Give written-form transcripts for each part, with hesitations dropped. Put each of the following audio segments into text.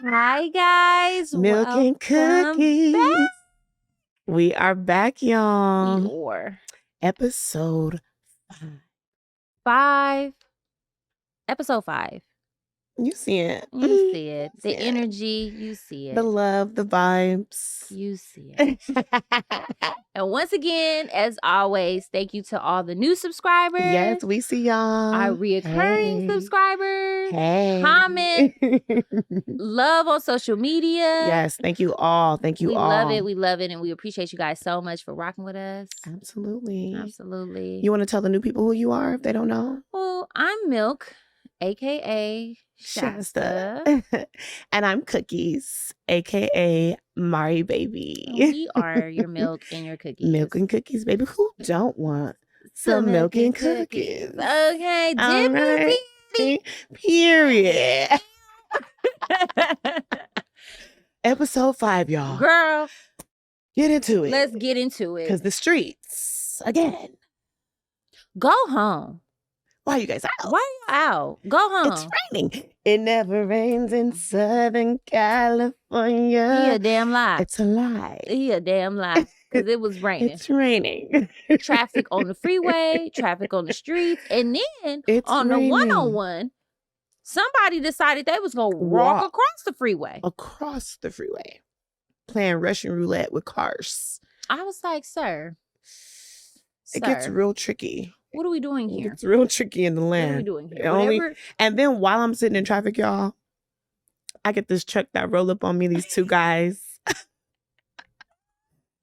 Hi, guys. Milk and Cookies. Back. We are back, y'all. We are. Episode 5. Episode 5. You see it. You see it. The energy, you see it. The love, the vibes. You see it. And once again, as always, thank you to all the new subscribers. Yes, we see y'all. Our reoccurring subscribers. Hey. Comment. Love on social media. Yes, thank you all. Thank you all. We love it. We love it. And we appreciate you guys so much for rocking with us. Absolutely. Absolutely. You want to tell the new people who you are if they don't know? Well, I'm Milk, a.k.a. Shasta. And I'm Cookies, a.k.a. Mari Baby. We are your milk and your cookies. Milk and cookies, baby. Who don't want some milk and cookies? Okay, right. Period. Episode 5, y'all. Girl, get into it. Let's get into it. Because the streets, again. Go home. Why are you guys out? Why are you out? Go home. It's raining. It never rains in Southern California. He a damn lie. It's a lie. He a damn lie. Because it was raining. It's raining. Traffic on the freeway, traffic on the streets. And then it's on raining. The 101, somebody decided they was going to walk across the freeway. Across the freeway. Playing Russian roulette with cars. I was like, sir. It gets real tricky. What are we doing here? It's real tricky in the land. What are we doing here? And then while I'm sitting in traffic, y'all, I get this truck that roll up on me. These two guys.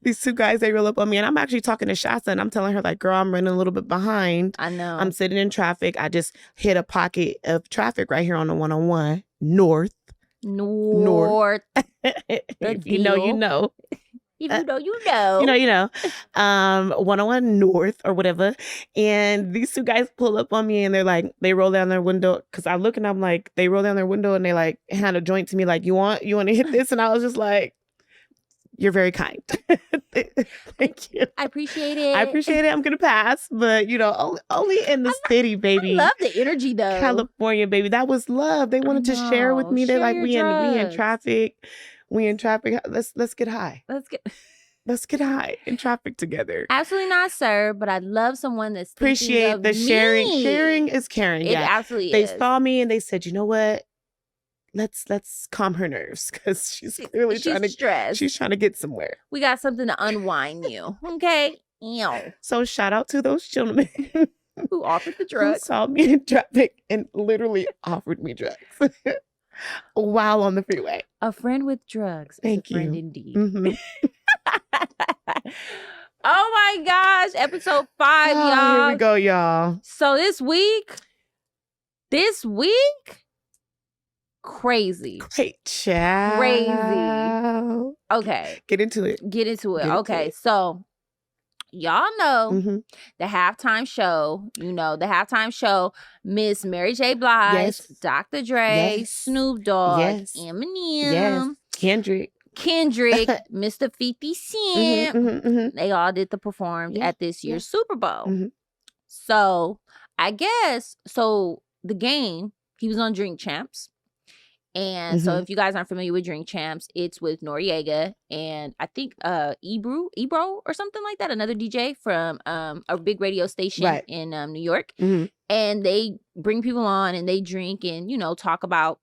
They roll up on me. And I'm actually talking to Shasta and I'm telling her, like, girl, I'm running a little bit behind. I know. I'm sitting in traffic. I just hit a pocket of traffic right here on the 101 North. If you know, you know. If you know, you know. You know. 101 North or whatever. And these two guys pull up on me and they're like, they roll down their window. Cause I look and I'm like, they roll down their window and they like hand a joint to me like, you want to hit this? And I was just like, you're very kind. Thank you. I appreciate it. I'm going to pass. But, only in the city, baby. I love the energy, though. California, baby. That was love. They wanted to share with me. They're like, we in traffic. We in traffic. Let's get high. Let's get high in traffic together. Absolutely not, sir. But I love someone that's appreciate the sharing. Sharing is caring. It absolutely they is. They saw me and they said, you know what? Let's calm her nerves because she's clearly stressed. She's trying to get somewhere. We got something to unwind you. Okay. Ew. So shout out to those gentlemen who offered the drugs. Who saw me in traffic and literally offered me drugs while on the freeway. A friend with drugs. Thank you. Friend indeed. Mm-hmm. Oh my gosh. Episode 5, y'all. Here we go, y'all. So this week, crazy. Great chat. Crazy. Okay. Get into it. Okay. So y'all know the halftime show, Miss Mary J. Blige, Dr. Dre, Snoop Dogg, Eminem, Kendrick, Mr. 50 Cent. They all did the performed at this year's Super Bowl. So I guess, the game, he was on Drink Champs. And so if you guys aren't familiar with Drink Champs, it's with Noriega and I think Ebro or something like that, another DJ from a big radio station in New York. And they bring people on and they drink and, talk about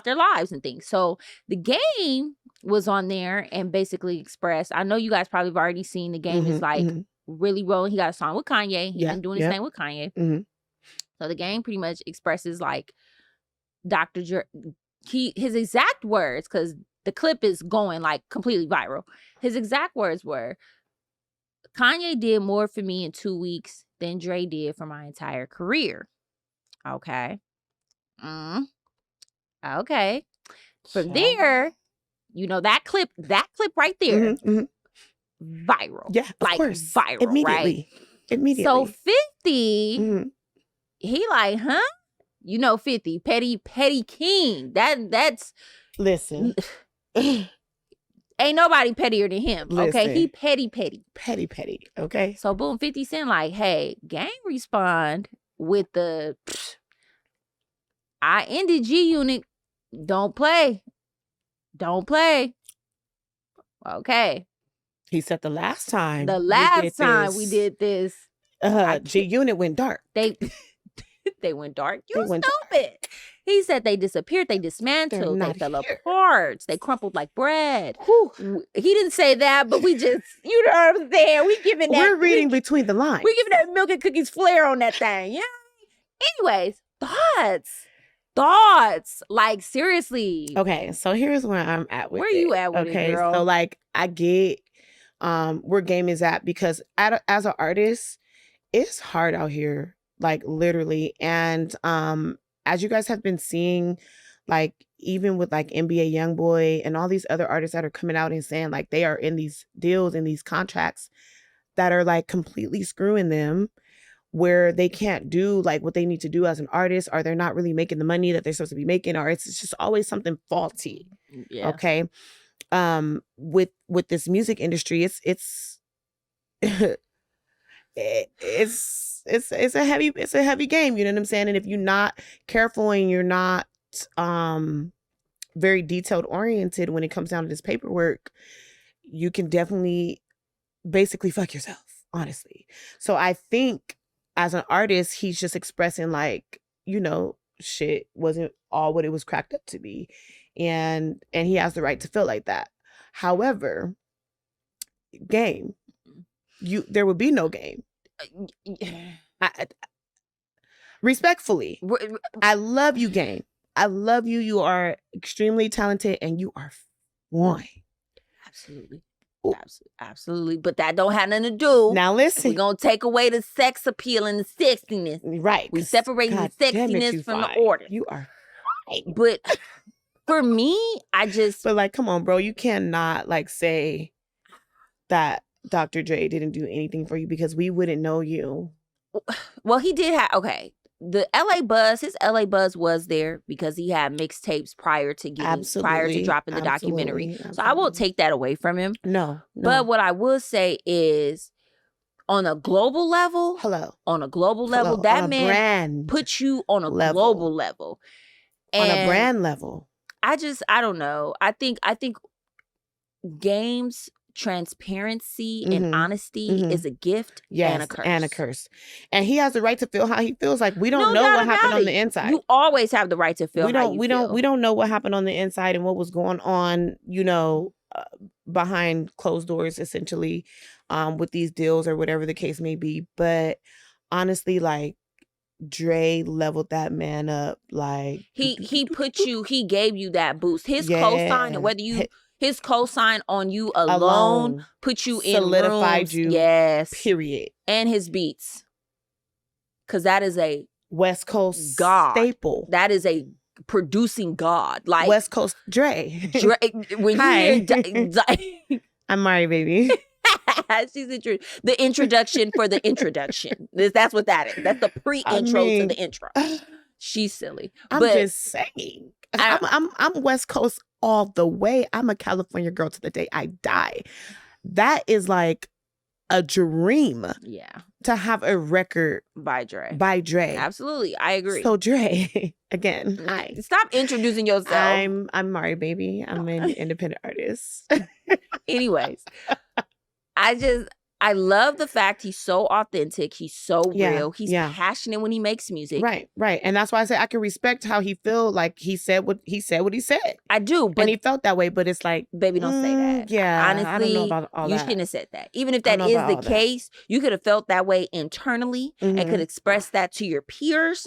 their lives and things. So the game was on there and basically expressed, I know you guys probably have already seen the game is like really rolling. He got a song with Kanye. He's been doing his thing with Kanye. So the game pretty much expresses like Dr. Dre, his exact words, because the clip is going like completely viral. His exact words were, Kanye did more for me in 2 weeks than Dre did for my entire career. Okay. Okay. From there, that clip right there, viral. Yeah, of course. Viral, Immediately. So 50, he like, huh? 50, petty king. That's listen. Ain't nobody pettier than him. Listen. Okay, he petty. Petty. Okay. So boom, 50 Cent like, hey, gang respond with the I ended G Unit. Don't play. Don't play. Okay. He said the last time we did this, G Unit went dark. They went dark. You stupid. He said they disappeared. They dismantled. They fell apart. They crumpled like bread. Whew. He didn't say that, but we just, you know what I'm saying? We're reading between the lines. We're giving that Milk and Cookies flair on that thing. Yeah. Anyways, thoughts. Like, seriously. Okay, so here's where I'm at with it. Where you at with it, girl? So like, I get where Game is at, because as an artist, it's hard out here, like literally. And as you guys have been seeing, like even with like NBA YoungBoy and all these other artists that are coming out and saying like they are in these deals and these contracts that are like completely screwing them, where they can't do like what they need to do as an artist, or they're not really making the money that they're supposed to be making, or it's just always something faulty. Yeah. Okay. With this music industry, it's it's a heavy game, you know what I'm saying? And if you're not careful and you're not very detailed oriented when it comes down to this paperwork, you can definitely basically fuck yourself, honestly. So I think as an artist, he's just expressing like, you know, shit wasn't all what it was cracked up to be, and he has the right to feel like that. However, Game, there would be no Game. Respectfully, I love you, Game. I love you. You are extremely talented and you are fine. Absolutely. Absolutely. But that don't have nothing to do. Now listen. We're going to take away the sex appeal and the sexiness. Right. We separating the sexiness from the order. You are fine. But for me, But like, come on, bro. You cannot like say that Dr. Dre didn't do anything for you, because we wouldn't know you. Well, he did have, okay. The his LA buzz was there because he had mixtapes prior to dropping the documentary. Absolutely. So I won't take that away from him. No. But what I will say is, on a global level, that man puts you on a global level. And on a brand level. I don't know. I think Game's transparency and honesty is a gift and a curse. And he has the right to feel how he feels. Like, we don't know what happened on the inside. You always have the right to feel how you feel. We don't know what happened on the inside and what was going on, you know, behind closed doors, essentially, with these deals or whatever the case may be. But honestly, like, Dre leveled that man up. Like, he gave you that boost. His cosign, whether you his cosign on you alone put you in solidified rooms. You. Yes. Period. And his beats. Because that is a West Coast god staple. That is a producing god. Like West Coast Dre. When you hear I'm Mari, baby. She's the introduction for the introduction. That's what that is. That's the pre-intro to the intro. She's silly. I'm just saying. I'm West Coast all the way. I'm a California girl to the day I die. That is like a dream. Yeah. To have a record by Dre. Absolutely. I agree. So Dre, again, hi. Stop introducing yourself. I'm Mari, baby. I'm an independent artist. Anyways, I love the fact he's so authentic. He's so real. He's passionate when he makes music. Right. And that's why I say I can respect how he feel. Like, he said what he said. I do, but and he felt that way. But it's like, baby, don't say that. Yeah, honestly, I don't know about all you that. shouldn't have said that. Even if that is the case, you could have felt that way internally and could express that to your peers.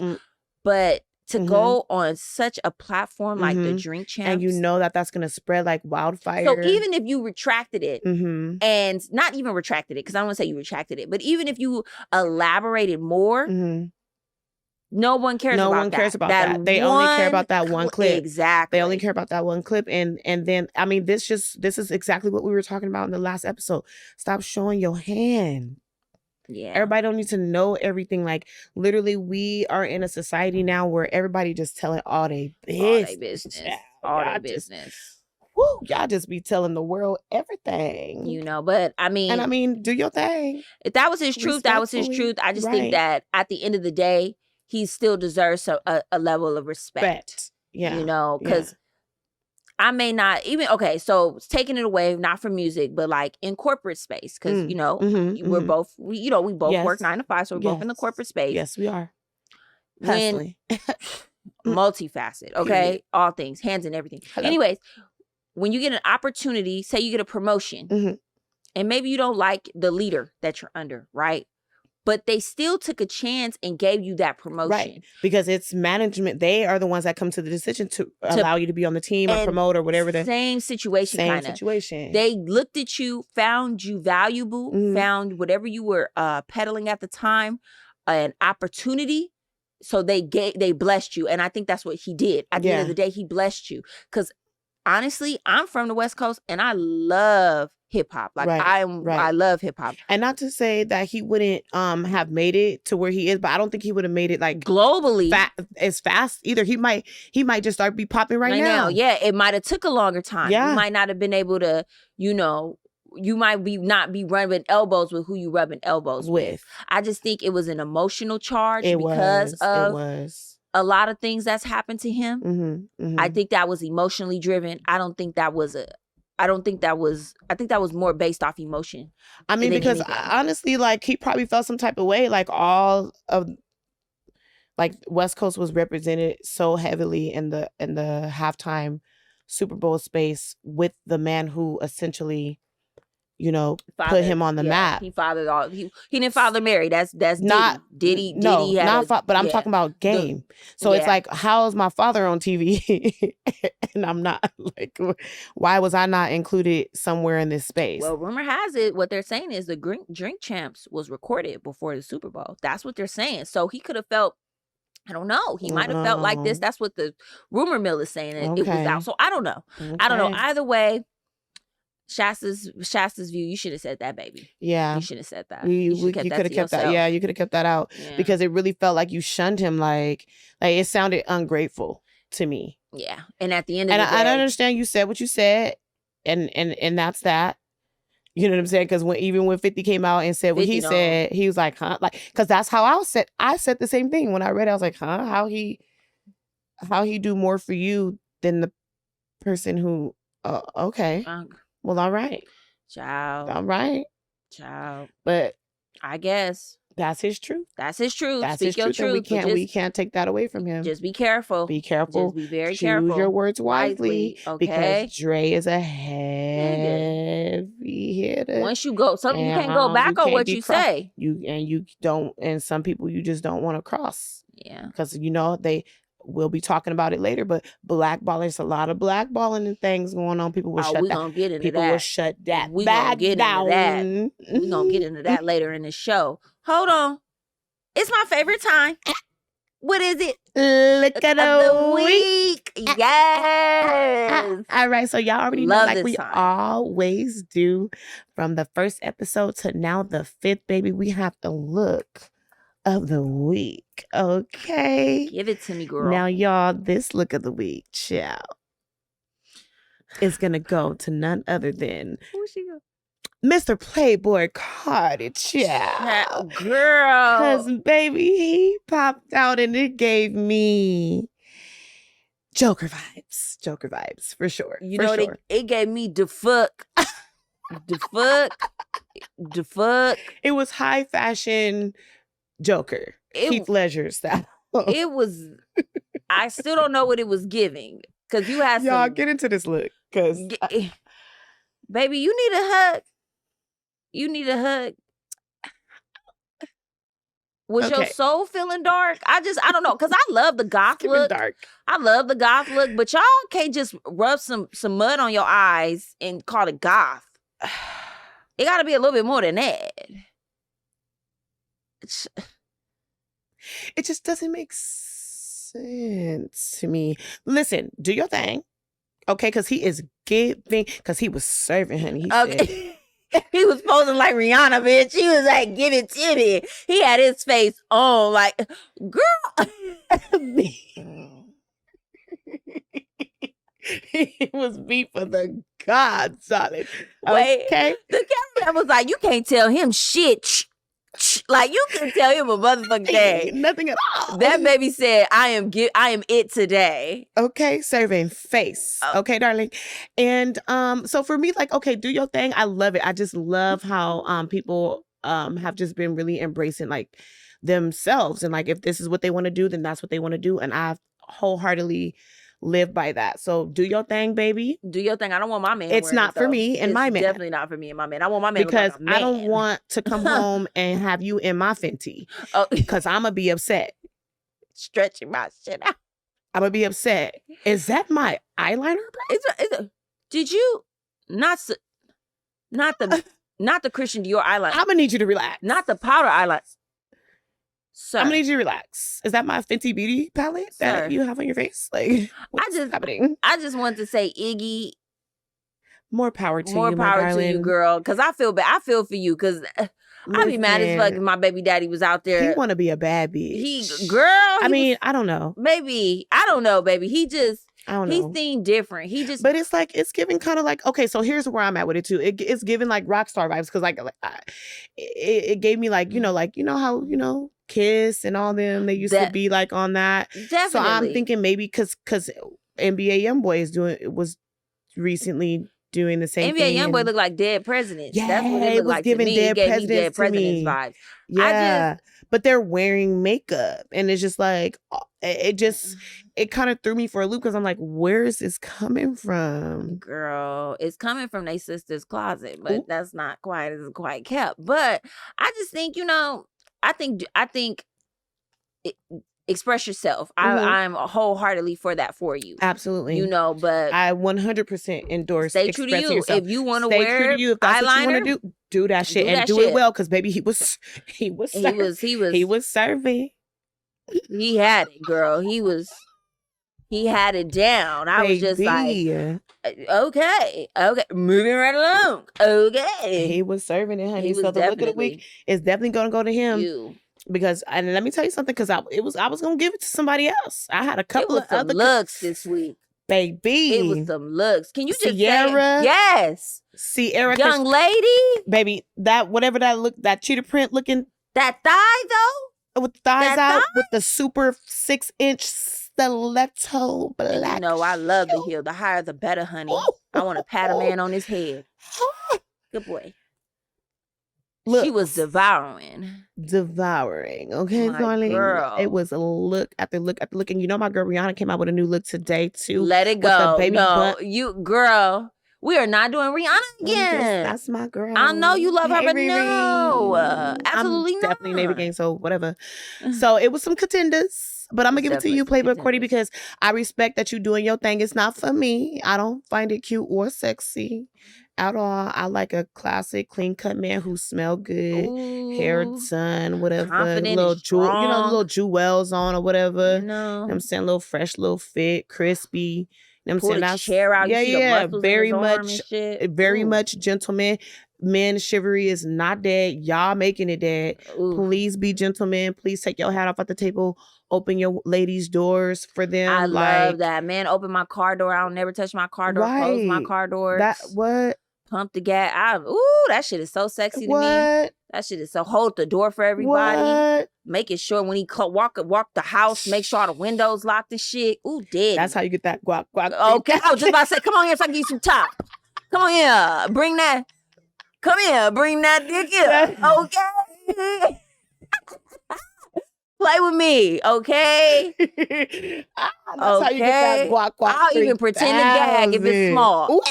But to go on such a platform like the Drink Champs. And you know that's going to spread like wildfire. So even if you retracted it, and not even retracted it, because I don't want to say you retracted it, but even if you elaborated more, no one cares about that. No one cares about that. They only care about that one clip. Exactly. They only care about that one clip. And then, I mean, this is exactly what we were talking about in the last episode. Stop showing your hand. Yeah. Everybody don't need to know everything. Like, literally, we are in a society now where everybody just telling all their business. All their business. Woo, y'all just be telling the world everything. You know, but I mean, do your thing. If that was his truth, that was his truth. I just think that at the end of the day, he still deserves a level of respect. Yeah. You know, because I may not even, okay, so taking it away, not from music, but like in corporate space, because, you know, we're both, we both work 9 to 5, so we're both in the corporate space. Yes, we are. When multifaceted, okay? All things, hands and everything. Hello. Anyways, when you get an opportunity, say you get a promotion, and maybe you don't like the leader that you're under, right? But they still took a chance and gave you that promotion. Right. Because it's management. They are the ones that come to the decision to allow you to be on the team or promote or whatever. Same situation, kind of. They looked at you, found you valuable, found whatever you were peddling at the time, an opportunity. So they blessed you. And I think that's what he did. At the end of the day, he blessed you. Because honestly, I'm from the West Coast and I love hip hop. Like I love hip hop. And not to say that he wouldn't have made it to where he is, but I don't think he would have made it like globally as fast either. He might just start be popping right now. Yeah, it might have took a longer time. Yeah. You might not have been able to, you know, you might not be rubbing elbows with who you rubbing elbows with. I just think it was an emotional charge because of a lot of things that's happened to him. I think that was emotionally driven. I think that was more based off emotion. I mean, because honestly, like he probably felt some type of way. Like all of like West Coast was represented so heavily in the halftime Super Bowl space with the man who essentially, you know, put him on the map. He fathered all. He didn't father Mary. That's not Diddy. No, Diddy not but I'm talking about game. So it's like, how is my father on TV and I'm not? Like, why was I not included somewhere in this space? Well, rumor has it, what they're saying is the Drink Champs was recorded before the Super Bowl. That's what they're saying. So he could have felt, I don't know. He might have felt like this. That's what the rumor mill is saying. It was out. So I don't know. I don't know. Either way, Shasta's view, you should have said that, baby. Yeah. You should have said that. You could have kept that. Yeah, you could have kept that out because it really felt like you shunned him. Like it sounded ungrateful to me. Yeah. And at the end of the day, I understand you said what you said, and that's that. You know what I'm saying? Because even when 50 came out and said what he said, he was like, huh? Like, because that's how I said the same thing when I read it. I was like, huh? How he do more for you than the person who? Okay. Well, all right. Child. All right. Child. But I guess that's his truth. That's his truth. That's Speak his your truth. truth. We can't take that away from him. Just be careful. Be careful. Just be very careful. Choose your words wisely. Okay. Because Dre is a heavy hitter. Once you go, you can't go back on what you say. You don't, and some people you just don't want to cross. Yeah. Because we'll be talking about it later, but blackballing, there's a lot of blackballing and things going on. People will shut that. Gonna get into people that. Will shut that we back gonna get down. Into that. We're gonna get into that later in the show. Hold on. It's my favorite time. What is it? Look at the week. Yes. All right. So y'all already know, like we always do, from the first episode to now the 5th, baby, we have the look of the week. Okay. Give it to me, girl. Now, y'all, this look of the week, child, is going to go to none other than Mr. Playboy Cardi, child. Girl. Because, baby, he popped out and it gave me Joker vibes. Joker vibes, for sure. It gave me the fuck. The fuck. It was high fashion Joker. Heath Ledger style. It was. I still don't know what it was giving. Because you had y'all get into this look. Because baby, you need a hug. You need a hug. Was your soul feeling dark? I don't know. Because I love the goth look. Dark. I love the goth look. But y'all can't just rub some mud on your eyes and call it goth. It got to be a little bit more than that. It just doesn't make sense to me. Listen, do your thing. Okay, because he is giving, because he was serving, honey. He was posing like Rihanna, bitch. He was like, give it to me. He had his face on like, girl. He was beat for the God solid. Wait, okay. the cameraman was like, you can't tell him shit. Like, you couldn't tell him a motherfucking thing. Nothing at all. That baby said, I am it today. Okay, serving face. Okay, darling. And so for me, like, okay, do your thing. I love it. I just love how people have just been really embracing like themselves. And like, if this is what they want to do, then that's what they want to do. And I wholeheartedly live by that. So do your thing, baby. Do your thing. I don't want my man. It's not for me and my man. Definitely not for me and my man. I want my man because to look like a man. I don't want to come home and have you in my Fenty. Because I'm gonna be upset. Stretching my shit out. I'm gonna be upset. Is that my eyeliner? Did you not the Christian Dior eyeliner? I'm gonna need you to relax. Not the powder eyeliner. Sir. I'm gonna need you to relax. Is that my Fenty Beauty palette that you have on your face? Like, what's happening? I just want to say, Iggy, more power to you, more power to you, girl. Because I feel bad. I feel for you. Because I'd be mad as fuck if my baby daddy was out there. He want to be a bad bitch. I don't know. Maybe I don't know, baby. He don't know. He seemed different. But it's like, it's giving kind of like, okay, so here's where I'm at with it too. It's giving like rock star vibes. Because it gave me like, how, Kiss and all them, they used to be like on that. Definitely. So I'm thinking maybe because NBA YoungBoy was recently doing the same thing. NBA YoungBoy looked like dead presidents. Yeah, that's what it was like giving to me. Dead Presidents vibes. Yeah, but they're wearing makeup, and it's just like it kind of threw me for a loop because I'm like, where is this coming from? Girl, it's coming from their sister's closet, but that's not quite kept. But I just think, I think express yourself. I'm wholeheartedly for that for you. Absolutely. But I 100% endorse. Stay true to you. Yourself. If you want to wear true to you. If that's eyeliner, what you want to do that shit and do it well. Because baby, he was serving. He had it, girl. He had it down. I was just like, okay, moving right along. Okay. He was serving it, honey. So the look of the week is definitely going to go to him. Because, and let me tell you something, because I was going to give it to somebody else. I had a couple of other looks this week. Baby. It was some looks. Can you just Sierra? say? Yes. Sierra. Young lady? Baby, whatever that look, that cheetah print looking. That thigh, though? With the thighs out, with the super 6-inch stiletto black. I love the heel. The higher, the better, honey. I want to pat a man on his head. Good boy. Look, she was devouring. Okay, darling. Girl. It was a look after look after look. And my girl Rihanna came out with a new look today too. Let it go. Baby no, girl. We are not doing Rihanna again. That's my girl. I know you love her, but no, absolutely not. Definitely Definitely Navy gang, so whatever. So it was some contenders, but I'm gonna give it to you, Playboy Cordy, because I respect that you doing your thing. It's not for me. I don't find it cute or sexy at all. I like a classic, clean cut man who smell good, hair done, whatever. Confident, little little jewels on or whatever. I'm saying, little fresh, little fit, crispy. I'm saying, that's chair out. Very much gentleman. Men chivalry is not dead. Y'all making it dead. Please be gentlemen. Please take your hat off at the table. Open your ladies' doors for them. I love that. Man, open my car door. I don't never touch my car door. Right. Close my car doors. What? Pump the gas. That shit is so sexy to me. That shit is so. Hold the door for everybody. What? Making sure when he walk the house, make sure all the windows locked and shit. Dead. That's how you get that guac. Okay, I was just about to say, come on here so I can get you some top. Come on here, bring that. Come here, bring that dick here. Okay. Play with me, okay? That's how you get that guac. I'll even pretend to gag if it's small. Ooh.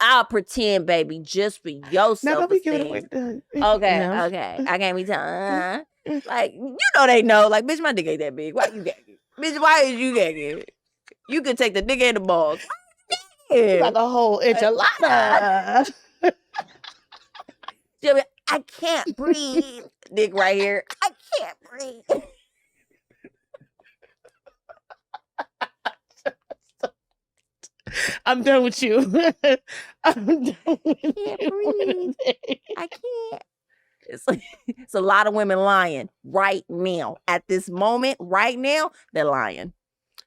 I'll pretend, baby, just for your self-esteem. Okay. I can't be telling. Like, they know. Like, bitch, my dick ain't that big. Why you gagging? Bitch, why is you gagging? You can take the dick and the balls. Like a whole enchilada. I can't breathe. Dick right here. I can't breathe. I'm done with you. I'm done with you. I can't. It's a lot of women lying right now. At this moment, right now, they're lying.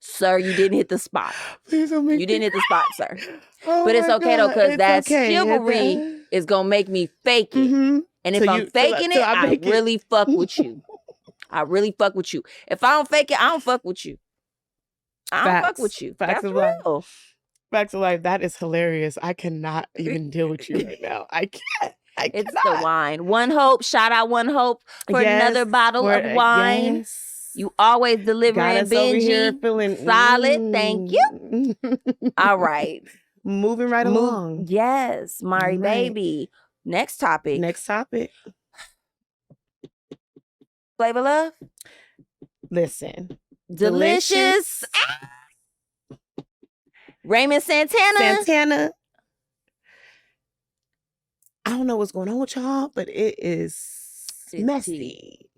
Sir, you didn't hit the spot. Please don't make you didn't hit the spot, sir. But it's okay, though, because that chivalry is going to make me fake it. And if I'm faking it, I really fuck with you. I really fuck with you. If I don't fake it, I don't fuck with you. I don't fuck with you. That's real. Facts of life. That is hilarious. I cannot even deal with you right now. I can't. It's the wine. One Hope. Shout out One Hope for another bottle of wine. Yes. You always delivering, Benji. Feeling solid. Thank you. All right. Moving right along. Yes, Mari baby. Next topic. Flavor Love. Listen. Delicious. Raymond Santana. I don't know what's going on with y'all, but it's messy.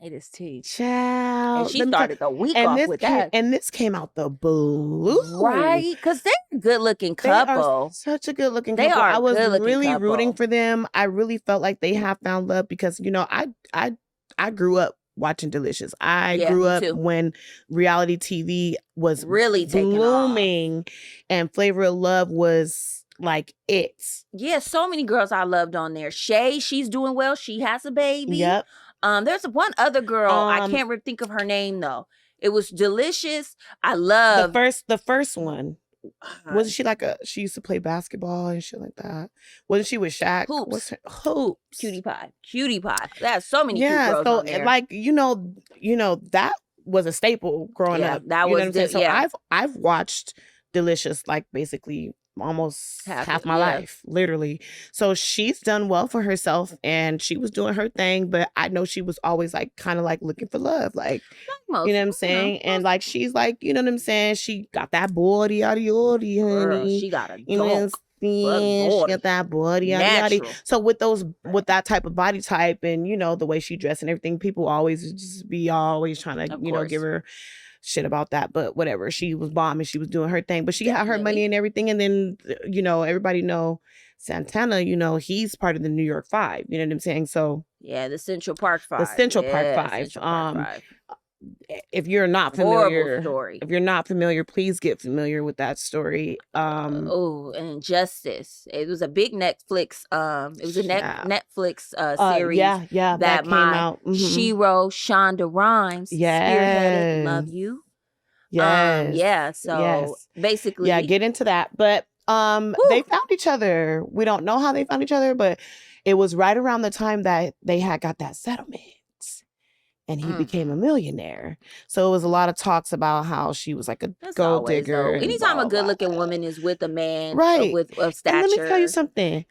It is tea. Child. And she started the week off with that. And this came out the blue. Right? Because they're a good-looking couple. They are such a good-looking couple. I was really rooting for them. I really felt like they have found love because, you know, I grew up watching Delicious. I grew up when reality TV was really blooming and Flavor of Love was like it. Yeah, so many girls I loved on there. Shay, she's doing well. She has a baby. Yep. There's one other girl. I can't think of her name though. It was Delicious. I love the first one. Wasn't she she used to play basketball and shit like that? Wasn't she with Shaq? Hoops. Cutie Pie. There's so many cute girls on there. Like, you know, that was a staple growing up. That was what I'm saying? So I've watched Delicious like basically almost half my life, literally. So she's done well for herself and she was doing her thing, but I know she was always like kind of like looking for love, like you know what I'm saying? And like she's like, you know what I'm saying? She got that body, honey. Girl, she got a you know what I'm saying? She got that body, yada. So with that type of body type and you know the way she dressed and everything, people always just be always trying to you know give her shit about that, but whatever. She was bombing. She was doing her thing, but she had her money and everything. And then, you know, everybody know Santana, you know, he's part of the New York Five. You know what I'm saying? So yeah, the Central Park Five. If you're not familiar, please get familiar with that story. And Justice. It was a big Netflix. It was a Netflix series. That came out. Shiro, Shonda Rhimes, spearheaded. Love you. So basically, get into that. But they found each other. We don't know how they found each other, but it was right around the time that they had got that settlement. And he became a millionaire. So it was a lot of talks about how she was like a gold digger. Anytime a good-looking woman is with a man of stature. And let me tell you something.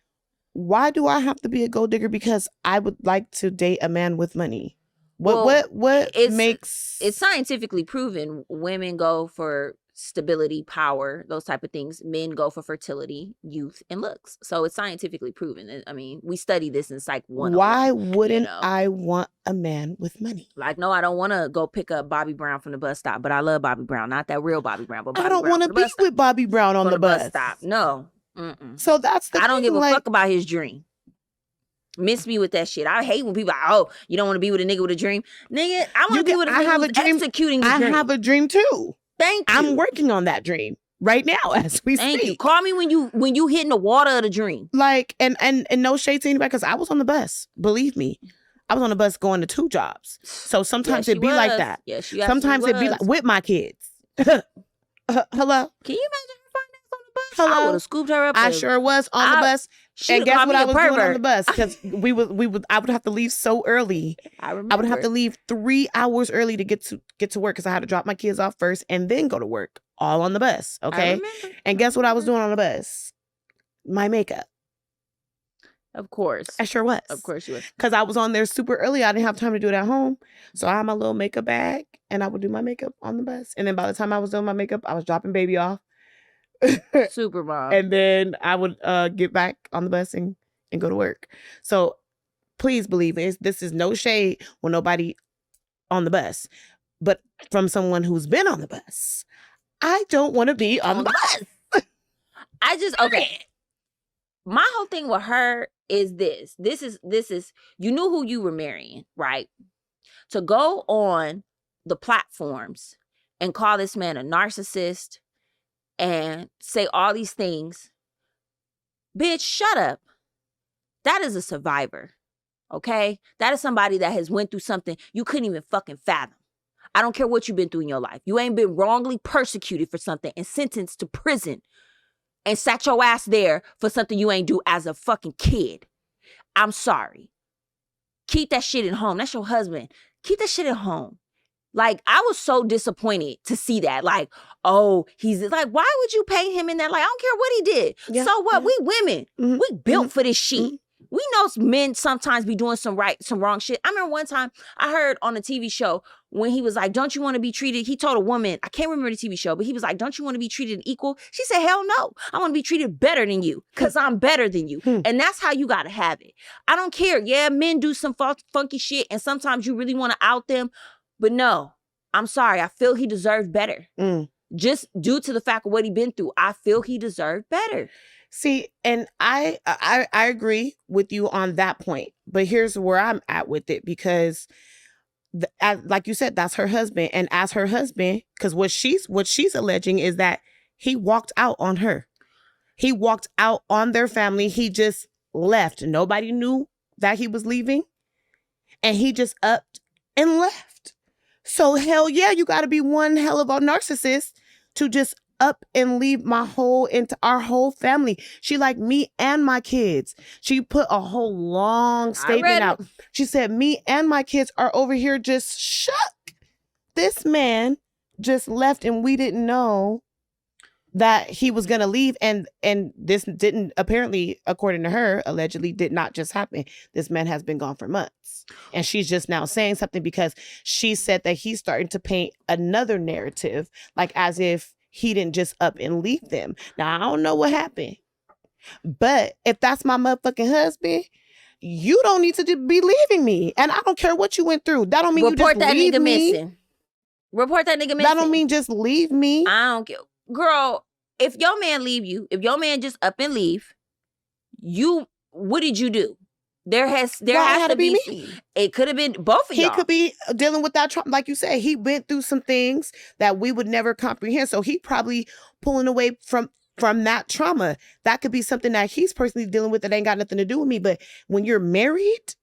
Why do I have to be a gold digger? Because I would like to date a man with money. What makes... It's scientifically proven women go for stability, power, those type of things. Men go for fertility, youth, and looks. So it's scientifically proven. I mean, we study this in Psych 101. Why wouldn't I want a man with money? Like, no, I don't want to go pick up Bobby Brown from the bus stop, but I love Bobby Brown. Not that real Bobby Brown, but Bobby I don't want to be with Bobby Brown on the bus stop. No. So that's the I don't give a fuck about his dream. Miss me with that shit. I hate when people are, oh, you don't want to be with a nigga with a dream. Nigga, I want to be with a nigga who's executing the dream. I have a dream too. Thank you. I'm working on that dream right now as we speak. Thank you. Call me when you hitting the water of the dream. Like, and no shade to anybody, because I was on the bus. Believe me. I was on the bus going to 2 jobs. So sometimes it'd be like that. Yes, sometimes it'd be like with my kids. Hello? Can you imagine her finding us on the bus? Hello? I would have scooped her up. I sure was on the bus. And guess what I was doing on the bus? Because I would have to leave so early. I would have to leave 3 hours early to get to work because I had to drop my kids off first and then go to work. All on the bus. Okay. And guess what I was doing on the bus? My makeup. Of course. I sure was. Of course you was. Because I was on there super early. I didn't have time to do it at home. So I had my little makeup bag and I would do my makeup on the bus. And then by the time I was doing my makeup, I was dropping baby off. Super mom. And then I would get back on the bus and go to work. So please believe me, this is no shade with nobody on the bus. But from someone who's been on the bus, I don't want to be on the bus. Okay. My whole thing with her is this. This is you knew who you were marrying, right? To go on the platforms and call this man a narcissist and say all these things. Bitch, shut up. That is a survivor. Okay? That is somebody that has went through something you couldn't even fucking fathom. I don't care what you've been through in your life. You ain't been wrongly persecuted for something and sentenced to prison and sat your ass there for something you ain't do as a fucking kid. I'm sorry. Keep that shit at home. That's your husband. Keep that shit at home. Like, I was so disappointed to see that. Like, oh, he's like, why would you paint him in that? Like, I don't care what he did. Yeah, so what? Yeah. We women, we built for this shit. We know men sometimes be doing some wrong shit. I remember one time I heard on a TV show when he was like, don't you want to be treated? He told a woman, I can't remember the TV show, but he was like, don't you want to be treated equal? She said, hell no. I want to be treated better than you because I'm better than you. And that's how you got to have it. I don't care. Yeah, men do some funky shit and sometimes you really want to out them. But no, I'm sorry. I feel he deserved better. Just due to the fact of what he been through. I feel he deserved better. See, and I agree with you on that point, but here's where I'm at with it because, like you said, that's her husband, and as her husband, because what she's alleging is that he walked out on her, he walked out on their family, he just left. Nobody knew that he was leaving, and he just upped and left. So hell yeah, you got to be one hell of a narcissist to just up and leave our whole family. She like me and my kids. She put a whole long statement out. She said, me and my kids are over here just shook. This man just left and we didn't know that he was going to leave. And this didn't, apparently, according to her, allegedly did not just happen. This man has been gone for months. And she's just now saying something because she said that he's starting to paint another narrative, like as if he didn't just up and leave them. Now, I don't know what happened. But if that's my motherfucking husband, you don't need to be leaving me. And I don't care what you went through. That don't mean Report you just leave that nigga me. missing. Report that nigga missing. That don't mean just leave me. I don't care. Girl, if your man leave you, if your man just up and leave, what did you do? There has to be me. It could have been both of y'all. He could be dealing with that trauma. Like you said, he went through some things that we would never comprehend. So he probably pulling away from that trauma. That could be something that he's personally dealing with that ain't got nothing to do with me. But when you're married,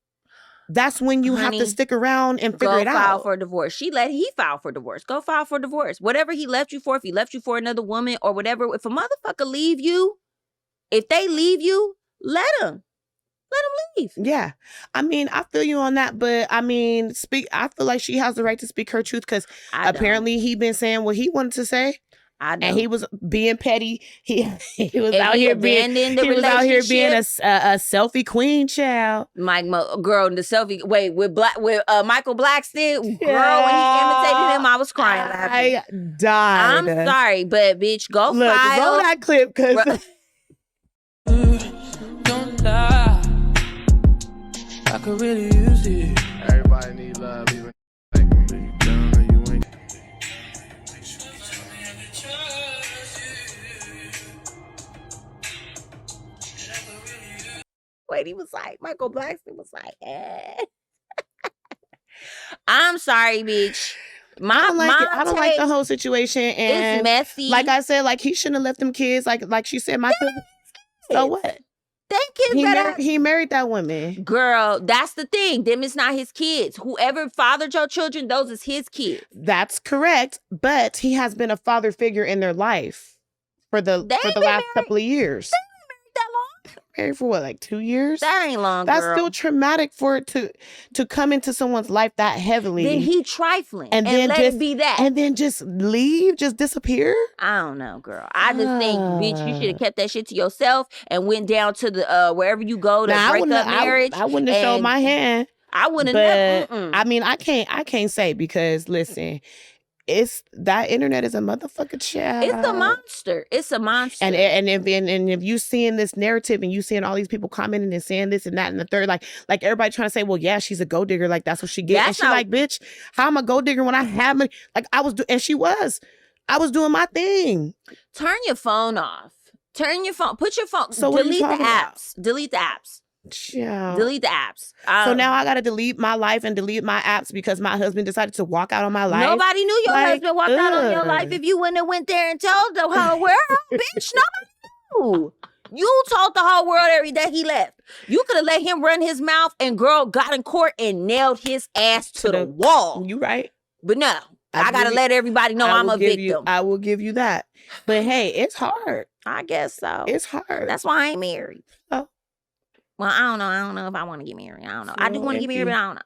that's when you have to stick around and figure it out. Go file for divorce. He filed for divorce. Go file for divorce. Whatever he left you for, if he left you for another woman or whatever, if a motherfucker leave you, if they leave you, let them. Let him leave. Yeah. I mean, I feel you on that, but I mean, I feel like she has the right to speak her truth because apparently he been saying what he wanted to say. I know. And he was being petty. He was out here being a selfie queen, child. Girl, the selfie. Wait, with Michael Blackston, girl, when he imitated him, I was crying laughing. I died. I'm sorry, but bitch, go Look, file. Roll that clip, cause don't lie. I could really use it. Everybody need love, even like me. You ain't. Wait, he was like, Michael Blackston was like, I'm sorry, bitch. I don't like the whole situation, and it's messy. Like I said, like he shouldn't have left them kids. Like she said, my kids. So what? He married that woman. Girl, that's the thing. Them is not his kids. Whoever fathered your children, those is his kids. That's correct. But he has been a father figure in their life for the last couple of years. They ain't married that long. Married for what, like 2 years? That ain't long, That's girl. still traumatic for it to come into someone's life that heavily. Then he trifling and then let it be that. And then just leave, just disappear? I don't know, girl. I just think, bitch, you should have kept that shit to yourself and went down to the wherever you go to break up marriage. I wouldn't have showed my hand. I wouldn't have never. I mean, I can't say because listen, that internet is a motherfucking child. It's a monster. It's a monster. And if you seeing this narrative and you seeing all these people commenting and saying this and that and the third, like everybody trying to say, well, yeah, she's a gold digger, like that's what she gets. And she's like, bitch, how am I a gold digger when I have my, like I was doing my thing. Turn your phone off. Turn your phone. Put your phone. So delete the apps. Delete the apps. Yeah. Delete the apps. So now I got to delete my life and delete my apps because my husband decided to walk out on my life. Nobody knew your husband walked out on your life if you wouldn't have went there and told the whole world, bitch. Nobody knew. You told the whole world every day he left. You could have let him run his mouth and girl got in court and nailed his ass to the wall. You right. But no, I got to let everybody know I'm a victim. I will give you that. But hey, it's hard. I guess so. It's hard. That's why I ain't married. Oh. Well, I don't know. I don't know if I want to get married. I don't know. I do want to get married, but I don't know.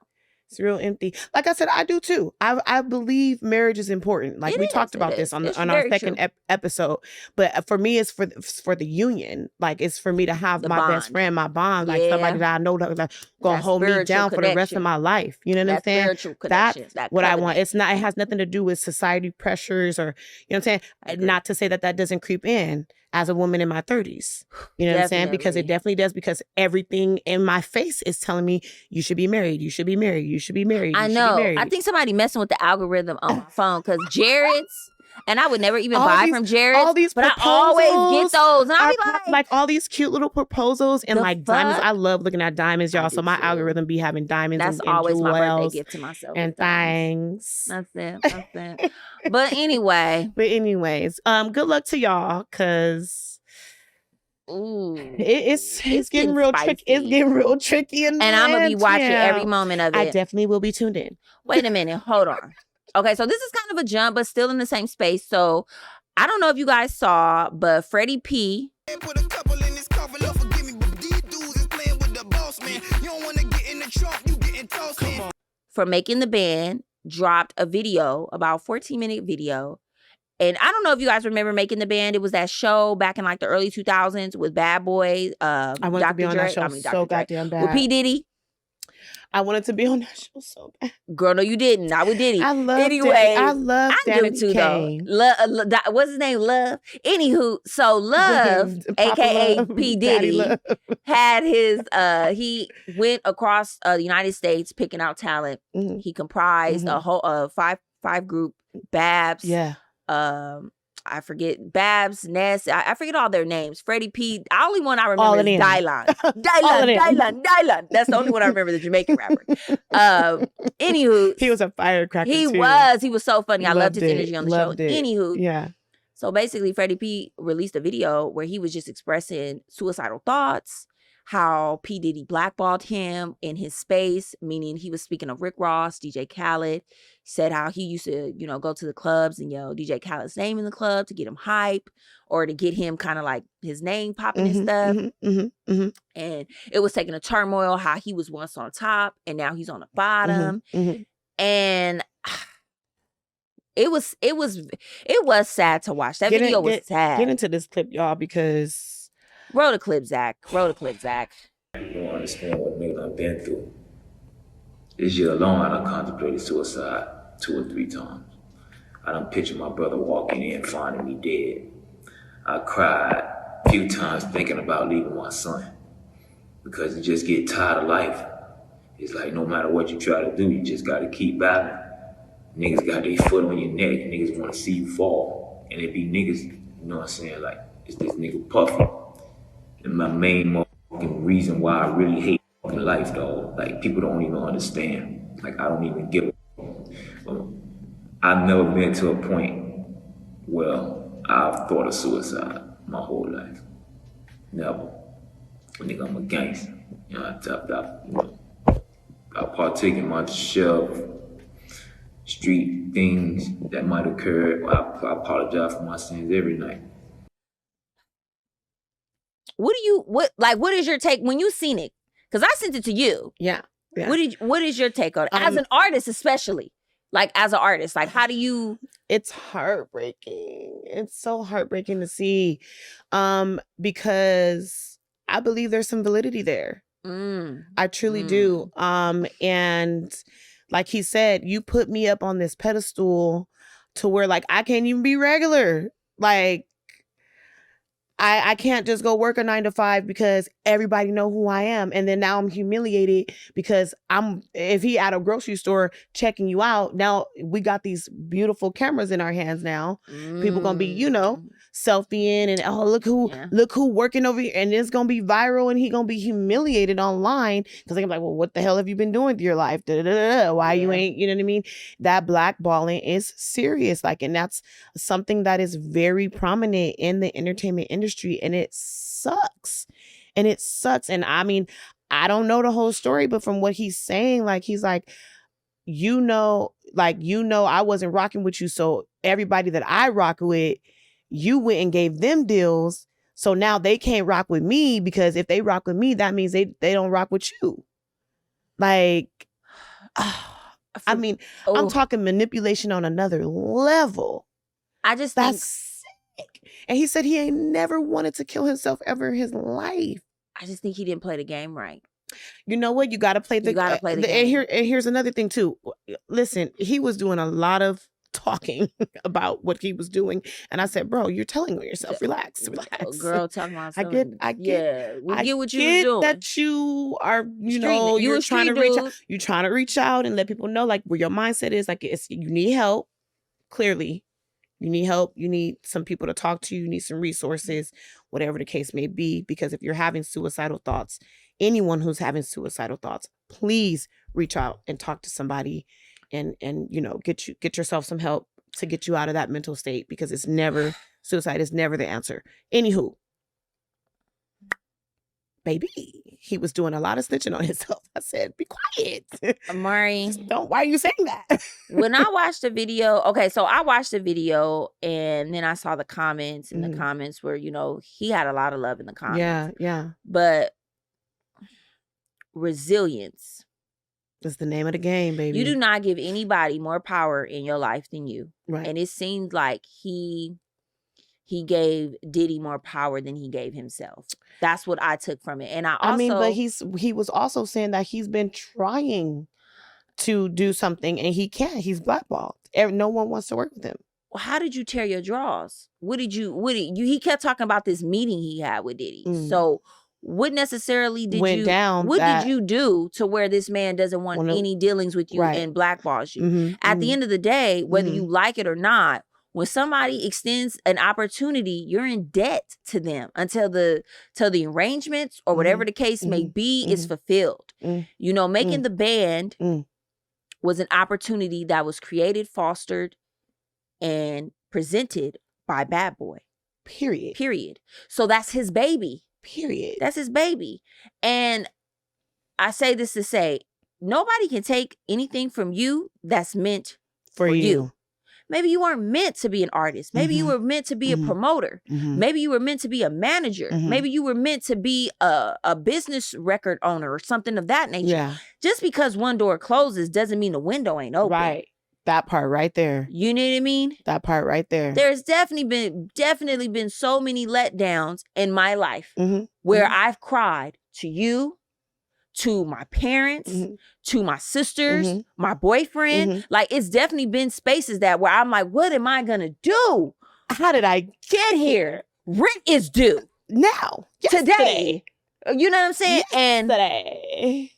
It's real empty. Like I said, I do too. I believe marriage is important. Like we talked about this on our second episode. But for me, it's for the union. Like it's for me to have my best friend, my bond, like somebody that I know that gonna hold me down for the rest of my life. You know what I'm saying? That's what I want. It has nothing to do with society pressures or you know what I'm saying. Not to say that doesn't creep in as a woman in my 30s. You know what I'm saying? Because it definitely does. Because everything in my face is telling me you should be married. You should be married. You should be married. I know. I think somebody messing with the algorithm on my phone because Jared's, and I would never even buy from Jared's, but I always get those. And I'll be like all these cute little proposals and like diamonds. I love looking at diamonds, y'all. So my algorithm be having diamonds. That's always my birthday gift to myself. And things. That's it. But anyway. Anyways, good luck to y'all because it's getting real tricky. It's getting real tricky. And I'm going to be watching every moment of it. I definitely will be tuned in. Wait a minute. Hold on. Okay, so this is kind of a jump, but still in the same space. So I don't know if you guys saw, but Freddy P. For Making the Band dropped a video, about 14-minute video. And I don't know if you guys remember Making the Band. It was that show back in like the early 2000s with Bad Boy. I wanted to be on that show so goddamn bad. With P. Diddy. I wanted to be on that show so bad. Girl, no, you didn't. Not with Diddy. I love anyway. I love Danny too, though. What's his name? Love. Anywho, so Love, aka P. Diddy, had his. He went across the United States picking out talent. Mm-hmm. He comprised a whole five group. Babs. Yeah. I forget Babs, Ness. I forget all their names. Freddie P. The only one I remember is Dylan. Dylan. That's the only one I remember, the Jamaican rapper. Anywho. He was a firecracker He was so funny. I loved his energy on the show. Anywho. Yeah. So basically, Freddy P released a video where he was just expressing suicidal thoughts, how P. Diddy blackballed him in his space, meaning he was speaking of Rick Ross, DJ Khaled, said how he used to, go to the clubs and yell DJ Khaled's name in the club to get him hype or to get him kind of like his name popping and stuff. And it was taking a turmoil, how he was once on top and now he's on the bottom. And it was sad to watch. That video was sad. Get into this clip, y'all, because roll the clip, Zach. Roll the clip, Zach. You don't understand what nigga I've been through. This year alone, I done contemplated suicide 2 or 3 times. I done pictured my brother walking in, finding me dead. I cried a few times thinking about leaving my son. Because you just get tired of life. It's like no matter what you try to do, you just gotta keep battling. Niggas got their foot on your neck. Niggas wanna see you fall. And it be niggas, you know what I'm saying, like, it's this nigga Puffy. And my main reason why I really hate fucking life, though, like people don't even understand. Like I don't even give a. I've never been to a point where I've thought of suicide my whole life. Never. Nigga, I'm a gangster. I partake in my share of street things that might occur. I apologize for my sins every night. What is your take when you seen it? Because I sent it to you. Yeah. What is your take on it? As an artist, especially. Like as an artist, like how do you? It's heartbreaking. It's so heartbreaking to see, because I believe there's some validity there. I truly do. And like he said, you put me up on this pedestal to where like I can't even be regular. Like. I can't just go work a 9 to 5 because everybody know who I am. And then now I'm humiliated because if he at a grocery store checking you out, now we got these beautiful cameras in our hands now. People gonna be, selfieing and look who working over here, and it's gonna be viral and he gonna be humiliated online because I'm like, well, what the hell have you been doing with your life? Why you ain't, you know what I mean? That blackballing is serious, like, and that's something that is very prominent in the entertainment industry, and it sucks. And I mean, I don't know the whole story, but from what he's saying, like, he's like, I wasn't rocking with you, so everybody that I rock with, you went and gave them deals, so now they can't rock with me, because if they rock with me, that means they don't rock with you. Like, I mean, I'm talking manipulation on another level. I just That's sick. And he said he ain't never wanted to kill himself ever in his life. I just think he didn't play the game right. You know what? You got to play the game. And here's another thing too. Listen, he was doing a lot of talking about what he was doing, and I said, "Bro, you're telling on yourself. Relax." Girl, talking about I get what you was doing. That you are, you're trying to reach out. You're trying to reach out and let people know, like, where your mindset is. Like, you need help. Clearly, you need help. You need some people to talk to. You need some resources, whatever the case may be. Because if you're having suicidal thoughts, anyone who's having suicidal thoughts, please reach out and talk to somebody, and get yourself some help to get you out of that mental state, because suicide is never the answer. Anywho, baby, he was doing a lot of snitching on himself. I said, be quiet. Amari. Why are you saying that? When I watched the video, so I watched the video and then I saw the comments, and the comments were, he had a lot of love in the comments. Yeah. But resilience is the name of the game, baby. You do not give anybody more power in your life than you. Right. And it seemed like he gave Diddy more power than he gave himself. That's what I took from it. And but he was also saying that he's been trying to do something and he can't. He's blackballed. No one wants to work with him. Well, how did you tear your drawers? He kept talking about this meeting he had with Diddy. So what necessarily did you do to where this man doesn't want any dealings with you and blackballs you? At the end of the day, whether you like it or not, when somebody extends an opportunity, you're in debt to them until the arrangements or whatever the case may be is fulfilled. Making the band was an opportunity that was created, fostered, and presented by Bad Boy. Period. So that's his baby. Period. That's his baby. And I say this to say, nobody can take anything from you that's meant for you. Maybe you weren't meant to be an artist. Maybe you were meant to be a promoter. Maybe you were meant to be a manager. Maybe you were meant to be a business record owner or something of that nature. Yeah. Just because one door closes doesn't mean the window ain't open. Right. That part right there. You know what I mean? That part right there. There's definitely been so many letdowns in my life where I've cried to you, to my parents, to my sisters, my boyfriend. Like, it's definitely been spaces where I'm like, what am I gonna do? How did I get here? Rent is due now, today. You know what I'm saying? Yesterday.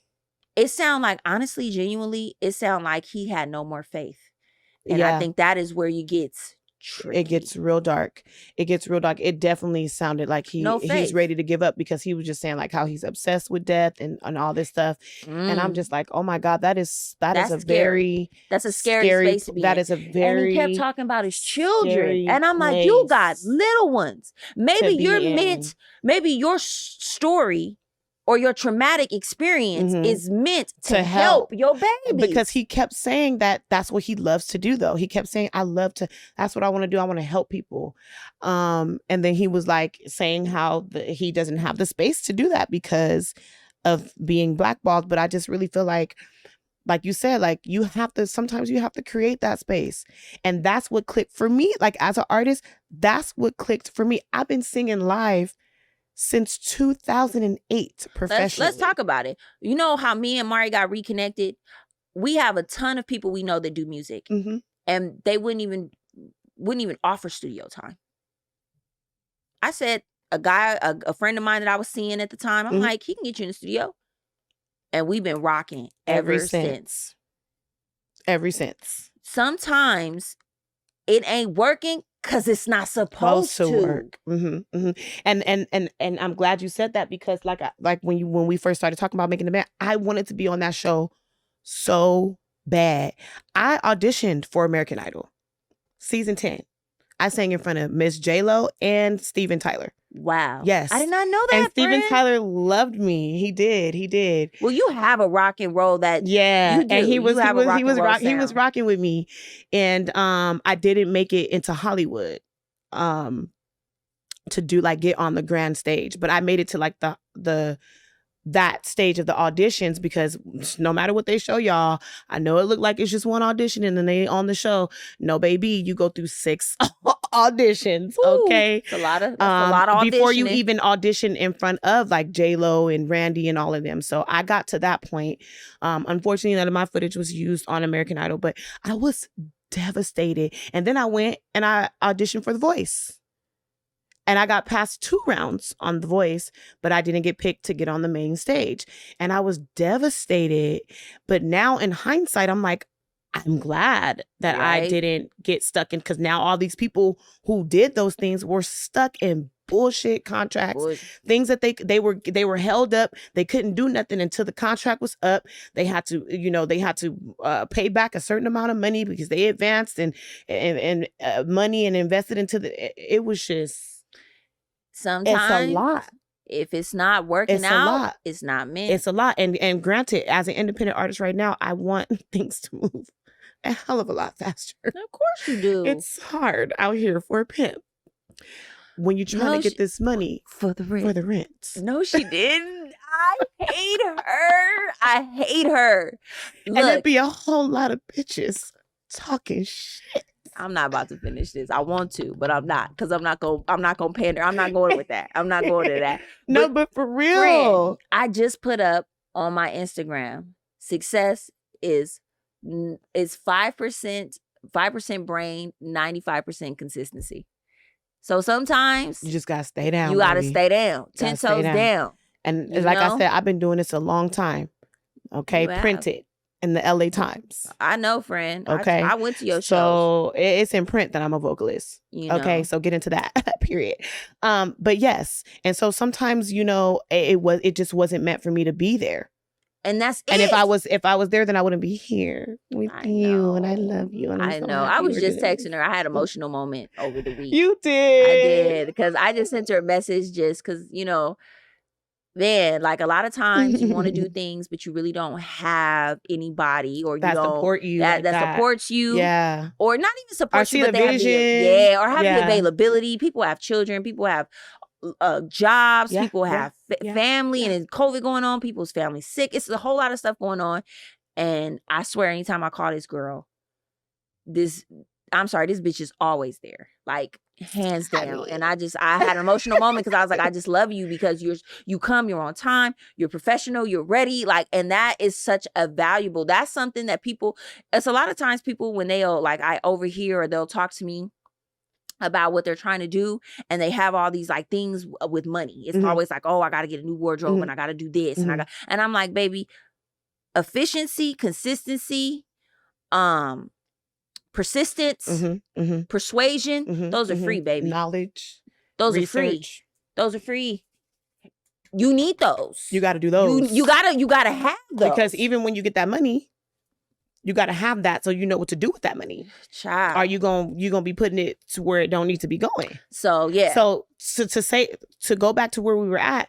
It sound like, honestly, genuinely, it sound like he had no more faith. And I think that is where you get tricky. It gets real dark. It definitely sounded like he's ready to give up, because he was just saying like how he's obsessed with death and all this stuff. And I'm just like, oh my God, that's a scary. That's a scary space to be that in. Is a very And he kept talking about his children. And I'm like, you got little ones. Maybe your story or your traumatic experience is meant to help your baby. Because he kept saying that's what he loves to do, though. He kept saying, that's what I want to do. I want to help people. And then he was like saying how he doesn't have the space to do that because of being blackballed. But I just really feel like you said, like, sometimes you have to create that space. And that's what clicked for me. Like, as an artist, that's what clicked for me. I've been singing live since 2008 professionally. Let's talk about it. You know how me and Mari got reconnected? We have a ton of people we know that do music, and they wouldn't even offer studio time. I said, a friend of mine that I was seeing at the time, I'm like, he can get you in the studio. And we've been rocking ever since. Ever since. Sometimes it ain't working. Because it's not supposed to work. And I'm glad you said that, because like when we first started talking about making the band, I wanted to be on that show so bad. I auditioned for American Idol season 10. I sang in front of Miss J-Lo and Steven Tyler. Wow. Yes. I did not know that. And Steven friend. Tyler loved me. He did. Well, you have a rock and roll that yeah, you do. And he was rocking with me. And I didn't make it into Hollywood to do like get on the grand stage, but I made it to like that stage of the auditions, because no matter what they show y'all, I know it looked like it's just one audition and then they on the show. No, baby, you go through 6 auditions. Ooh, okay, it's a lot of auditioning before you even audition in front of like J-Lo and Randy and all of them. So I got to that point. Unfortunately, none of my footage was used on American Idol, but I was devastated. And then I went and I auditioned for The Voice. And I got past 2 rounds on The Voice, but I didn't get picked to get on the main stage. And I was devastated. But now in hindsight, I'm like, I'm glad that I didn't get stuck in, because now all these people who did those things were stuck in bullshit contracts, things that they were held up. They couldn't do nothing until the contract was up. They had to pay back a certain amount of money because they advanced and money and invested into it was just. Sometimes it's a lot. If it's not working out, it's not meant. It's a lot. And granted, as an independent artist right now, I want things to move a hell of a lot faster. Of course you do. It's hard out here for a pimp when you're trying to get this money for the rent. No, she didn't. I hate her. Look, and there'd be a whole lot of bitches talking shit. I'm not about to finish this. I want to, but I'm not, because I'm not gonna pander. I'm not going with that. I'm not going to that. But for real, friend, I just put up on my Instagram, success is 5% brain, 95% consistency. So sometimes you just gotta stay down. You gotta stay down. 10 toes down. And like I said, I've been doing this a long time. Okay, printed in the LA Times. I know, friend. Okay. I went to your show. So it's in print that I'm a vocalist. Okay, so get into that period. But yes. And so sometimes, it just wasn't meant for me to be there. And that's it. And if I was there, then I wouldn't be here with you. And I love you. And I know. I was just texting her. I had an emotional moment over the week. You did. I did. Because I just sent her a message just because, man, like a lot of times you want to do things, but you really don't have anybody or that support you, that supports you, or not even supports you, but they have or have the availability. People have children, people have jobs, people have family, and there's COVID going on. People's family's sick. It's a whole lot of stuff going on, and I swear, anytime I call this girl, this bitch is always there, like hands down. And I had an emotional moment because I was like, I just love you because you're on time, you're professional, you're ready. Like, and that is such a valuable, that's something that it's a lot of times people, when they'll I overhear or they'll talk to me about what they're trying to do, and they have all these like things with money. It's always like, oh, I got to get a new wardrobe and I got to do this. And I'm like, baby, efficiency, consistency, persistence, persuasion, those are free, baby. Knowledge, those research. are free. Those are free. You need those. You got to do those. You gotta have those. Because even when you get that money, you got to have that so you know what to do with that money. Child. Are you gonna be putting it to where it don't need to be going? So yeah. So to go back to where we were at,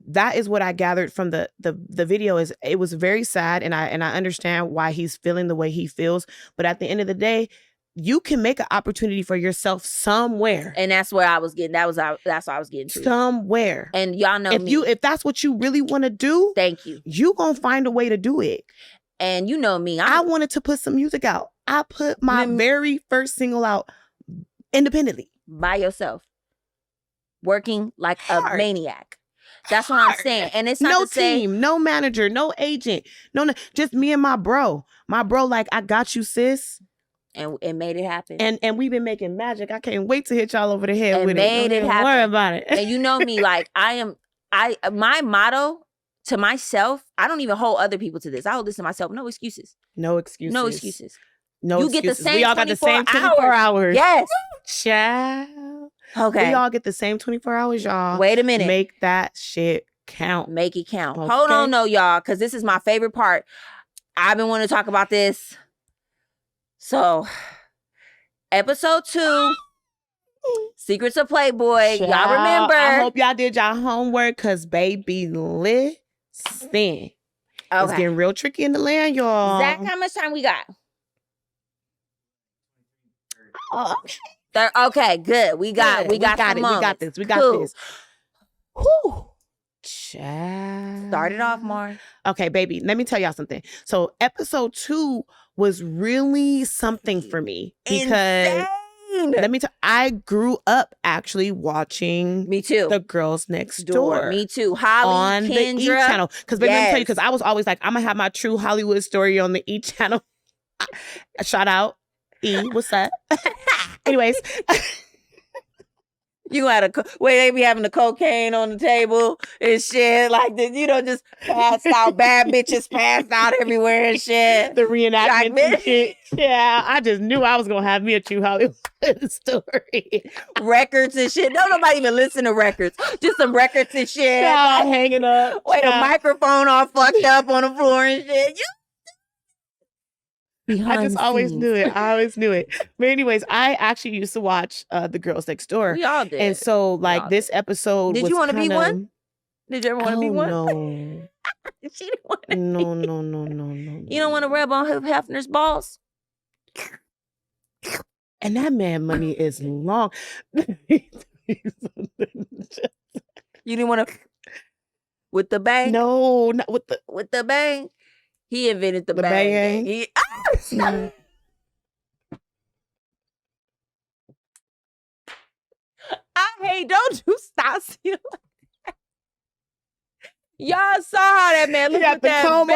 that is what I gathered from the video. Is it was very sad, and I understand why he's feeling the way he feels. But at the end of the day, you can make an opportunity for yourself somewhere. And that's where I was getting. That's what I was getting to. Somewhere. And y'all know if that's what you really want to do, thank you. You gonna find a way to do it. And you know me. I wanted to put some music out. I put my very first single out independently. By yourself. Working like a maniac. That's what I'm saying. And it's not no team, no manager, no agent, no, just me and my bro. My bro, like, I got you, sis. And it made it happen. And we've been making magic. I can't wait to hit y'all over the head with it. Made it happen. Don't worry about it. And you know me, like my motto to myself, I don't even hold other people to this. I hold this to myself. No excuses. No excuses. No excuses. No you excuses. Get the same. We all got the same 24 hours. Yes. Child. Okay. We all get the same 24 hours, y'all. Wait a minute. Make that shit count. Make it count. Okay. Hold on, no, y'all, because this is my favorite part. I've been wanting to talk about this. So, episode 2, Secrets of Playboy. Child, y'all remember? I hope y'all did y'all homework, because baby, listen. It's getting real tricky in the land, y'all. Zach, how much time we got? Oh, Okay, good. We got it. We got this. We got Cool. this. Whew. Child. Start it off, Mar. Okay, baby, let me tell y'all something. So episode 2 was really something for me because let me tell I grew up actually watching Me too. The Girls Next Door. Me too. Holly, on Kendra. the E channel. Because baby, let me tell you, because I was always like, I'm gonna have my true Hollywood story on the E channel. Shout out. E, what's up? Anyways. You had they be having the cocaine on the table and shit, like this, just passed out, bad bitches passed out everywhere and shit. The reenactment and shit. Yeah, I just knew I was gonna have me a true Hollywood story. Records and shit. Don't nobody even listen to records. Just some records and shit. Like, hanging up. Wait, a microphone all fucked up on the floor and shit. I just always knew it. I always knew it. But anyways, I actually used to watch The Girls Next Door. We all did. And so, like, this episode Did was you want to be kinda... one? Did you ever want to be one? No. She didn't want to No. You don't want to rub on Hugh Hefner's balls? And that man money is long. You didn't want to... With the bang? No, not with the... With the bang? He invented the bang. Don't you stop stealing. Y'all saw how that man looked with that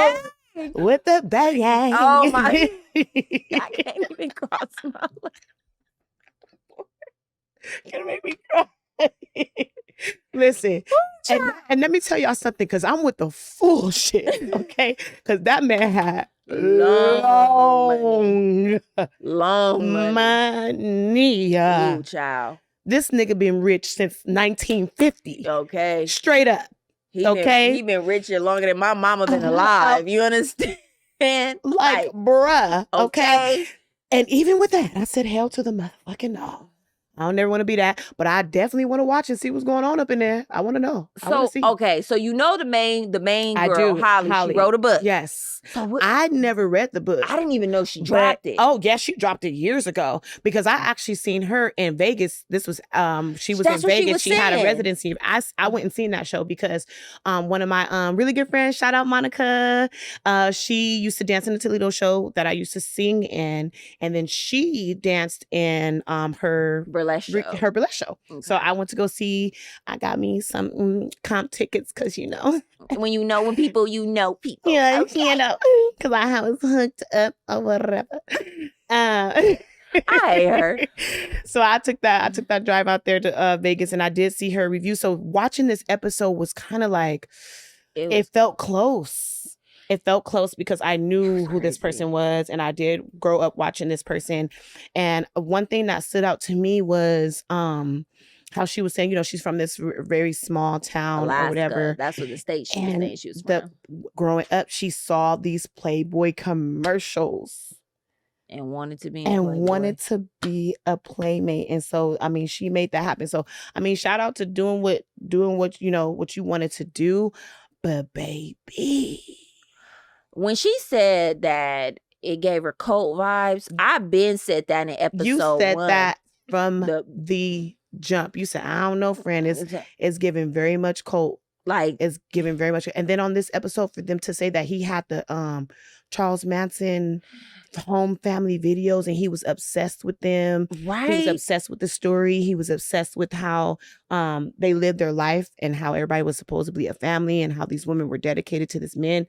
bang. With the bang. Oh my. I can't even cross my legs. You're gonna make me cry. Listen, and let me tell y'all something, because I'm with the full shit, okay? Because that man had long money. Ooh, child. This nigga been rich since 1950. Okay. Straight up. He been richer longer than my mama been alive. You understand? Like, bruh. Okay. And even with that, I said, hell to the motherfucking no. I don't never want to be that, but I definitely want to watch and see what's going on up in there. I want to know. So the main girl, Holly, she wrote a book. Yes. So I never read the book. I didn't even know she dropped it. Oh, yes, she dropped it years ago, because I actually seen her in Vegas. This was she was in Vegas. She had a residency. I went and seen that show because one of my really good friends, shout out Monica, she used to dance in the Toledo show that I used to sing in, and then she danced in her burlesque show. Okay. So I went to go see. I got me some comp tickets, because when people, people. Yeah, because I was hooked up or whatever. I hate her. So I took that drive out there to Vegas, and I did see her review. So watching this episode was kind of like, it felt close. It felt close because I knew who this person was, and I did grow up watching this person. And one thing that stood out to me was how she was saying, she's from this very small town, Alaska, or whatever. That's what the state she was saying she was from. Growing up, she saw these Playboy commercials. And wanted to be a playmate. And so, she made that happen. So, shout out to doing what what you wanted to do. But baby, when she said that it gave her cult vibes, I've been said that in episode 1. You said that from the jump. You said, I don't know, friend. It's giving very much cult. Like, it's giving very much. And then on this episode, for them to say that he had the Charles Manson home family videos, and he was obsessed with them. Right. He was obsessed with the story. He was obsessed with how they lived their life, and how everybody was supposedly a family, and how these women were dedicated to this man.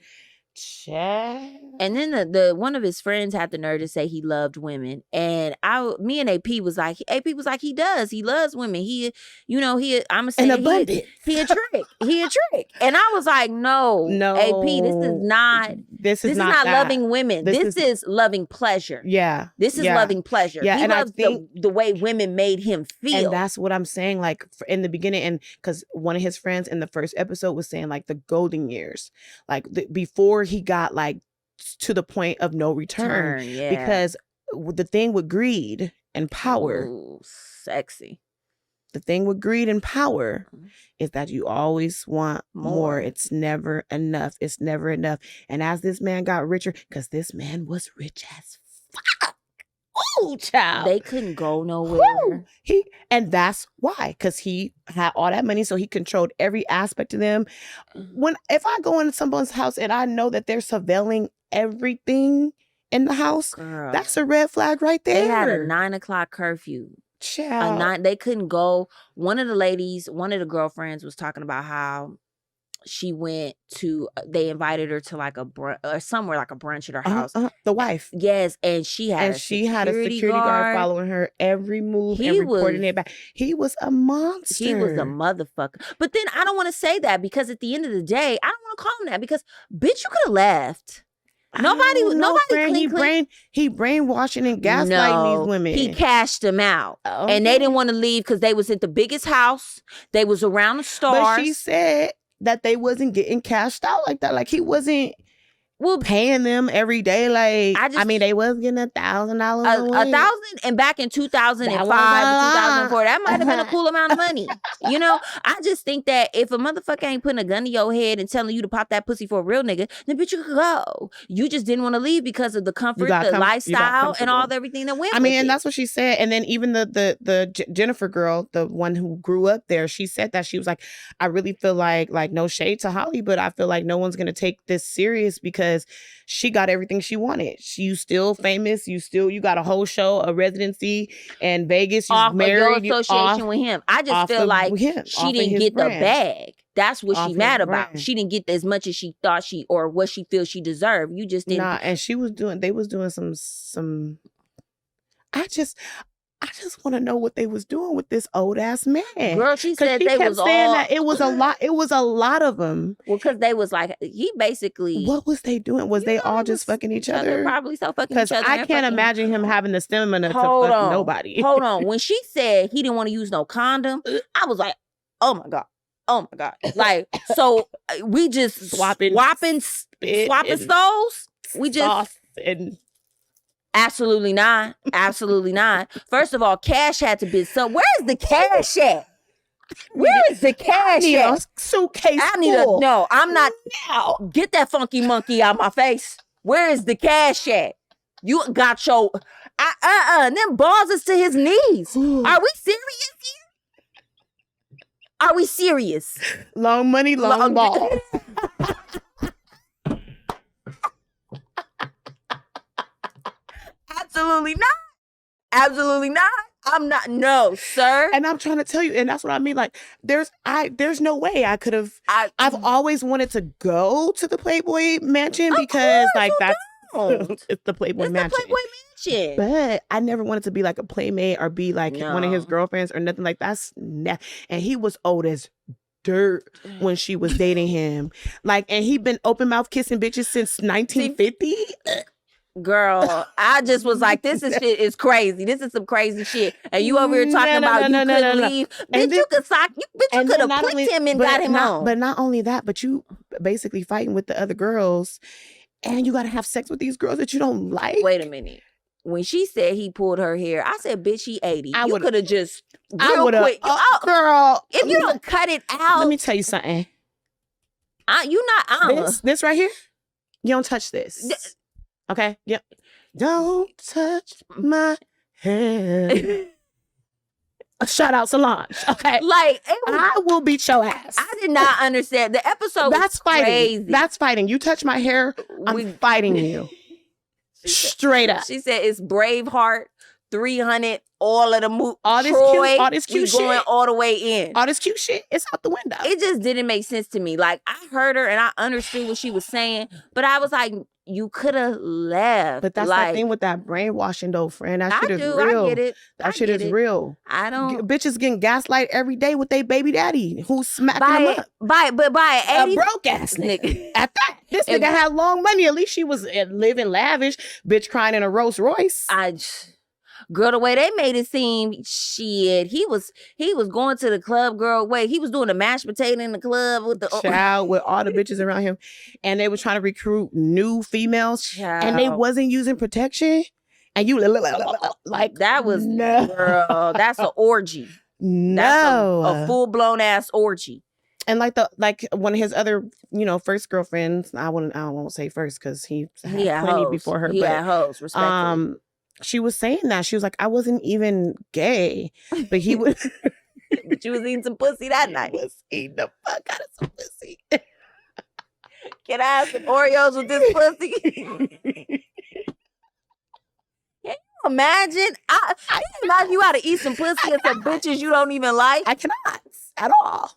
And then the one of his friends had the nerve to say he loved women, and me and AP was like he does, he loves women. I'm saying an abundance. He a trick, and I was like, no, AP, this is not loving women. This is loving pleasure. Yeah, this is loving pleasure. Yeah, he and loves I think the way women made him feel, and that's what I'm saying. Like in the beginning, and because one of his friends in the first episode was saying like the golden years, like before he got like to the point of no return, because the thing with greed and power, sexy. The thing with greed and power is that you always want more. It's never enough. It's never enough. And as this man got richer, because this man was rich as fuck. Oh, child. They couldn't go nowhere. And that's why, because he had all that money, so he controlled every aspect of them. If I go into someone's house and I know that they're surveilling everything in the house, girl, that's a red flag right there. They had a 9:00 curfew. Child. They couldn't go. One of the girlfriends was talking about how she went to, they invited her to like a brunch or somewhere like a brunch at her house. The wife. Yes. And she had a security guard following her every move and reporting it back. He was a monster. He was a motherfucker. But then I don't want to say that, because at the end of the day, I don't want to call him that, because bitch, you could have left. Nobody he brainwashing and gaslighting these women. He cashed them out. And they didn't want to leave because they was at the biggest house. They was around the stars. But she said that they wasn't getting cashed out like that. Like he wasn't paying them every day. Like they was getting $1,000 $1,000, and back in 2005 to 2004, that might have been a cool amount of money. I just think that if a motherfucker ain't putting a gun to your head and telling you to pop that pussy for a real nigga, then bitch, you could go. You just didn't want to leave because of the comfort, the lifestyle, and all everything that went with and that's what she said. And then even the Jennifer girl, the one who grew up there, she said that she was like, I really feel like no shade to Holly, but I feel like no one's gonna take this serious because she got everything she wanted. You still famous. You got a whole show, a residency in Vegas. You married. Your association with him. I just feel like she didn't get the bag. That's what she mad about. She didn't get as much as she thought or what she feels she deserved. You just didn't. And they was doing some. I just want to know what they was doing with this old ass man. Girl, she said they was all. That it was a lot. It was a lot of them. Well, because they was like, he basically. What was they doing? Was they all just fucking each other? Probably so fucking each other. Because I can't imagine him having the stamina to fuck nobody. Hold on. When she said he didn't want to use no condom, I was like, oh my God. Like, so we just swapping stoves? We just. Absolutely not. Absolutely not. First of all, cash had to be where's the cash at? Where is the cash at? Suitcase. I'm not. Get that funky monkey out my face. Where is the cash at? You got your them balls is to his knees. Are we serious here? Are we serious? Long money, long balls. Absolutely not. Absolutely not. I'm not. No, sir. And I'm trying to tell you, and that's what I mean. Like, there's no way I could have. I've always wanted to go to the Playboy Mansion because, like, that's it's the Playboy Mansion. The Playboy Mansion. But I never wanted to be like a playmate or be like one of his girlfriends or nothing like that. And he was old as dirt when she was dating him. Like, and he been open mouth kissing bitches since 1950. Girl, I just was like, this shit is crazy. This is some crazy shit. And you over here talking about you couldn't leave. Bitch, you could have flicked him and got him home. But not only that, but you basically fighting with the other girls and you got to have sex with these girls that you don't like. Wait a minute. When she said he pulled her hair, I said, bitch, she 80. You could have just real quick. Girl. If you don't cut it out. Let me tell you something. You not This right here, you don't touch this. Okay. Yep. Don't touch my hair. Shout out Solange. Okay. Like I will beat your ass. I did not understand. The episode was fighting. Crazy. That's fighting. You touch my hair, I'm fighting you. Straight up. She said it's Braveheart 300, all of the all this Troy, all this cute we shit, going all the way in. all this cute shit, it's out the window. It just didn't make sense to me. Like, I heard her and I understood what she was saying, but I was like, you could have left. But that's like, that thing with that brainwashing though, friend. That shit is real. I get it. That shit is real. I don't. Bitches getting gaslight every day with their baby daddy who's smacking them up. By 80, a broke ass nigga. At that, this nigga had long money. At least she was living lavish. Bitch crying in a Rolls Royce. Girl, the way they made it seem, shit, he was going to the club, girl. Wait, he was doing the mashed potato in the club with the child with all the bitches around him, and they were trying to recruit new females, child. And they wasn't using protection. And you like that was girl. That's an orgy. No, that's a full blown ass orgy. And like one of his other, first girlfriends. I won't say first because he had plenty hoes. Before her. He had hoes, respectfully. She was saying that. She was like, I wasn't even gay. But he was... But you was eating some pussy that night. Was eating the fuck out of some pussy. Can I have some Oreos with this pussy? Can you imagine? I imagine you ought to eat some pussy and some bitches you don't even like. I cannot at all.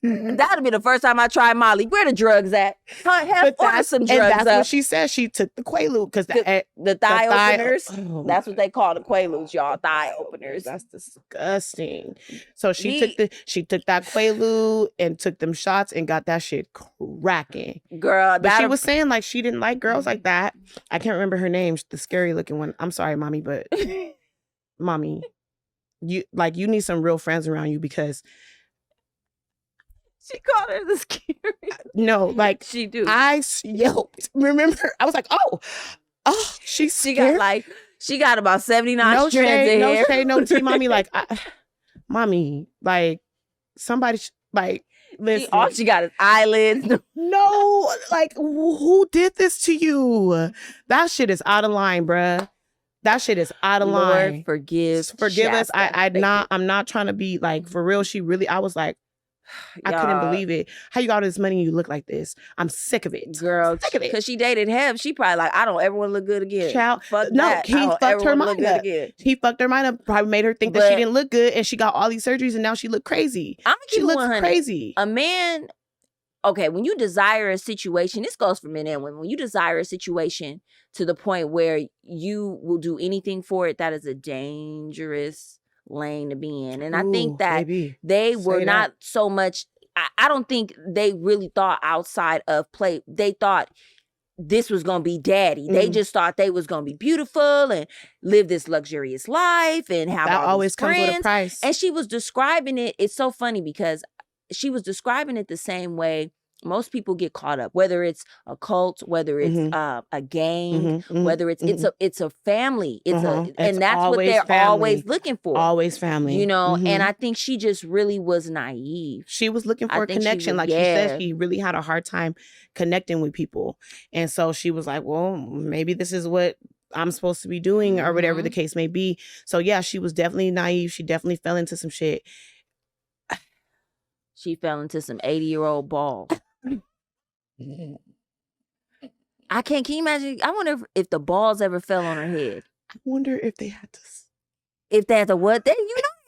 That'd be the first time I tried Molly. Where the drugs at? Order some drugs. And that's what she said. She took the Quaalude because the thigh openers. That's what they call the Quaaludes, y'all. Thigh openers. That's disgusting. So she took that Quaalude and took them shots and got that shit cracking, girl. But she was saying like she didn't like girls like that. I can't remember her name. The scary looking one. I'm sorry, mommy, but mommy, you need some real friends around you because. She called her the scary. No, like she do. I yelped. Remember, I was like, oh, she got about 79 strands of hair. No shade, no tea, mommy. Like, mommy, like somebody, like, listen. All she got is eyelids. No, like, who did this to you? That shit is out of line, bruh. That shit is out of line. Lord, forgive us. I'm not trying to be like for real. I was like. I couldn't believe it. How you got all this money and you look like this? I'm sick of it. Girl, sick of it. Because she dated him. She probably like, I don't ever want to look good again. Child, fuck that. He fucked her mind up. He fucked her mind up. Probably made her think that she didn't look good and she got all these surgeries and now she looked crazy. She looks crazy. A man, okay, when you desire a situation, this goes for men and women. When you desire a situation to the point where you will do anything for it, that is a dangerous lane to be in. And I think that they were not so much, I don't think they really thought outside of play. They thought this was going to be daddy. They just thought they was going to be beautiful and live this luxurious life and have that all always comes friends. With a price. And she was describing it. It's so funny because she was describing it the same way most people get caught up, whether it's a cult, whether it's a gang, whether it's a family, and that's what they're always looking for. Always family, And I think she just really was naive. She was looking for a connection, like she said. She really had a hard time connecting with people, and so she was like, "Well, maybe this is what I'm supposed to be doing, or whatever the case may be." So yeah, she was definitely naive. She definitely fell into some shit. She fell into some 80-year-old ball. Can you imagine? I wonder if the balls ever fell on her head. I wonder if they had to. If they had to what? They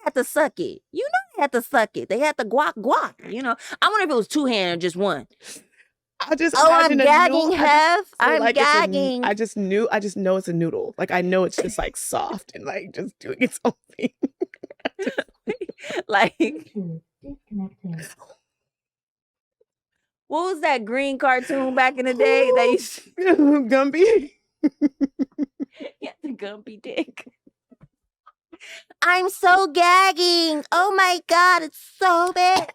had to suck it. They had to suck it. They had to guac. I wonder if it was two hands or just one. I'm gagging, Hef. I'm gagging. I just know it's a noodle. Like I know it's just like soft and like just doing its own thing. Like disconnected. What was that green cartoon back in the day? That used Gumby. Yeah, the Gumby dick. I'm so gagging. Oh my God, it's so bad.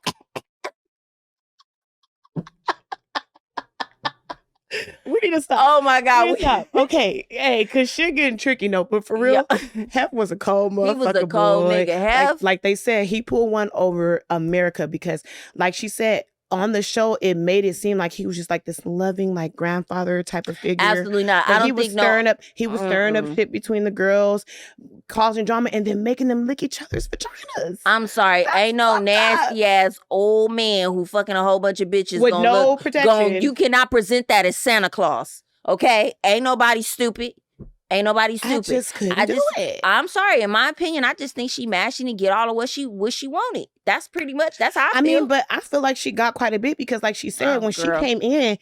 We need to stop. Oh my God. Stop. Okay. Hey, because shit getting tricky, no. But for real, Hef was a cold motherfucker. He was a cold nigga. Hef. Like they said, he pulled one over America because, like she said, on the show, it made it seem like he was just like this loving, like grandfather type of figure. Absolutely not. I don't think he was stirring up shit between the girls, causing drama, and then making them lick each other's vaginas. I'm sorry, that's ain't no nasty ass old man who fucking a whole bunch of bitches with no protection. You cannot present that as Santa Claus. Okay, ain't nobody stupid. Ain't nobody stupid. I just couldn't do it. I'm sorry. In my opinion, I just think she mad. She didn't get all of what she wanted. That's pretty much. That's how I feel. mean, but I feel like she got quite a bit because, like she said, when she came in,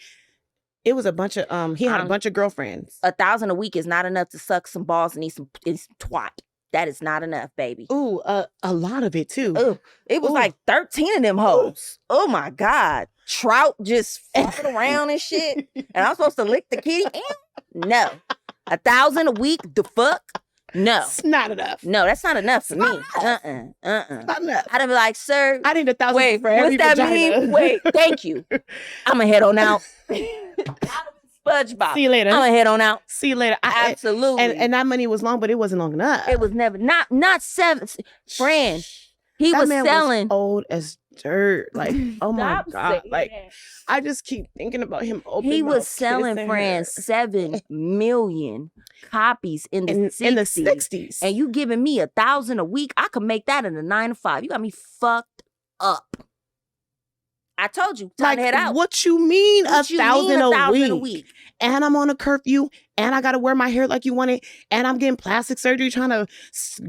it was a bunch of he had a bunch of girlfriends. 1,000 a week is not enough to suck some balls and eat some twat. That is not enough, baby. Ooh, a lot of it too. Ooh, it was like 13 of them hoes. Oh my God. Trout just flopping around and shit. And I'm supposed to lick the kitty? No. 1,000 a week? The fuck? No. It's not enough. No, that's not enough for me. Not enough. I'd be like, sir. I need 1,000 wait, for every what's that vagina. mean? Wait, thank you. I'm going to head on out. SpongeBob. See you later. I'm going to head on out. See you later. Absolutely. And that money was long, but it wasn't long enough. It was never, not 7. Friend. He that was man selling. Was old as dirt. Like, oh my God. Like, that. I just keep thinking about him open He mouth was selling, kissing friends, 7 million copies in the 60s. In the 60s. And you giving me 1,000 a week? I could make that in a 9 to 5. You got me fucked up. I told you, time to head out. What you mean 1,000 a week? And I'm on a curfew, and I got to wear my hair like you want it, and I'm getting plastic surgery trying to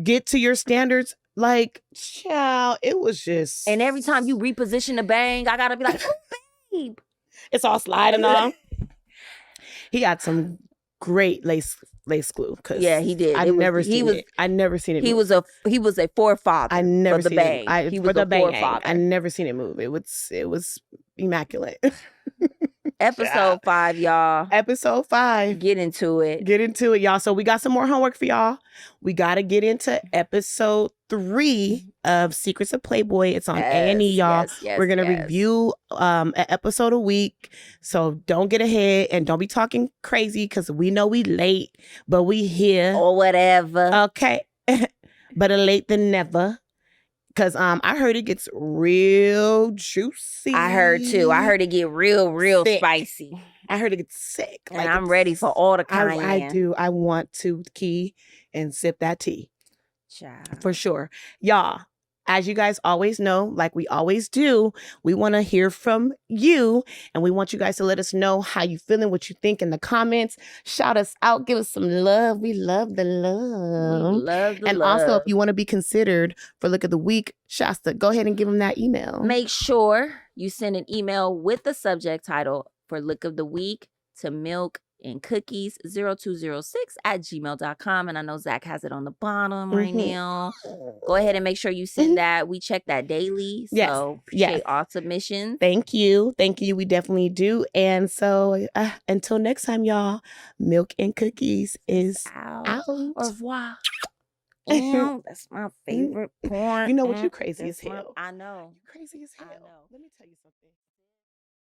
get to your standards. Like, child, it was just... And every time you reposition the bang, I got to be like, oh, babe. It's all sliding on. He got some great lace glue. Yeah, he did. I never seen it. He was a forefather. I never for the seen bang. it. He was a forefather. I never seen it move. It was immaculate. Episode 5, y'all. Episode 5. Get into it. Get into it, y'all. So we got some more homework for y'all. We got to get into episode 3 of Secrets of Playboy. It's on A&E, y'all. We're going to review an episode a week. So don't get ahead and don't be talking crazy because we know we late, but we here. Or whatever. Okay. Better late than never. Because I heard it gets real juicy. I heard too. I heard it get real sick. Spicy. I heard it gets sick. And like I'm ready for all the Kanye. I do. I want to key and sip that tea. Child. For sure. Y'all, as you guys always know, like we always do, we want to hear from you. And we want you guys to let us know how you feeling, what you think in the comments. Shout us out. Give us some love. We love the love. We love the and love. also, if you want to be considered for Look of the Week, Shasta, go ahead and give them that email. Make sure you send an email with the subject title for Look of the Week to Milk&Cookies 0206@gmail.com. And I know Zach has it on the bottom right now. Go ahead and make sure you send that. We check that daily. So appreciate all submissions. Thank you. We definitely do. And so until next time, y'all, Milk&Cookies is out. Au revoir. That's my favorite porn. You know what? You crazy as hell. I know. You crazy as hell. I know. Let me tell you something.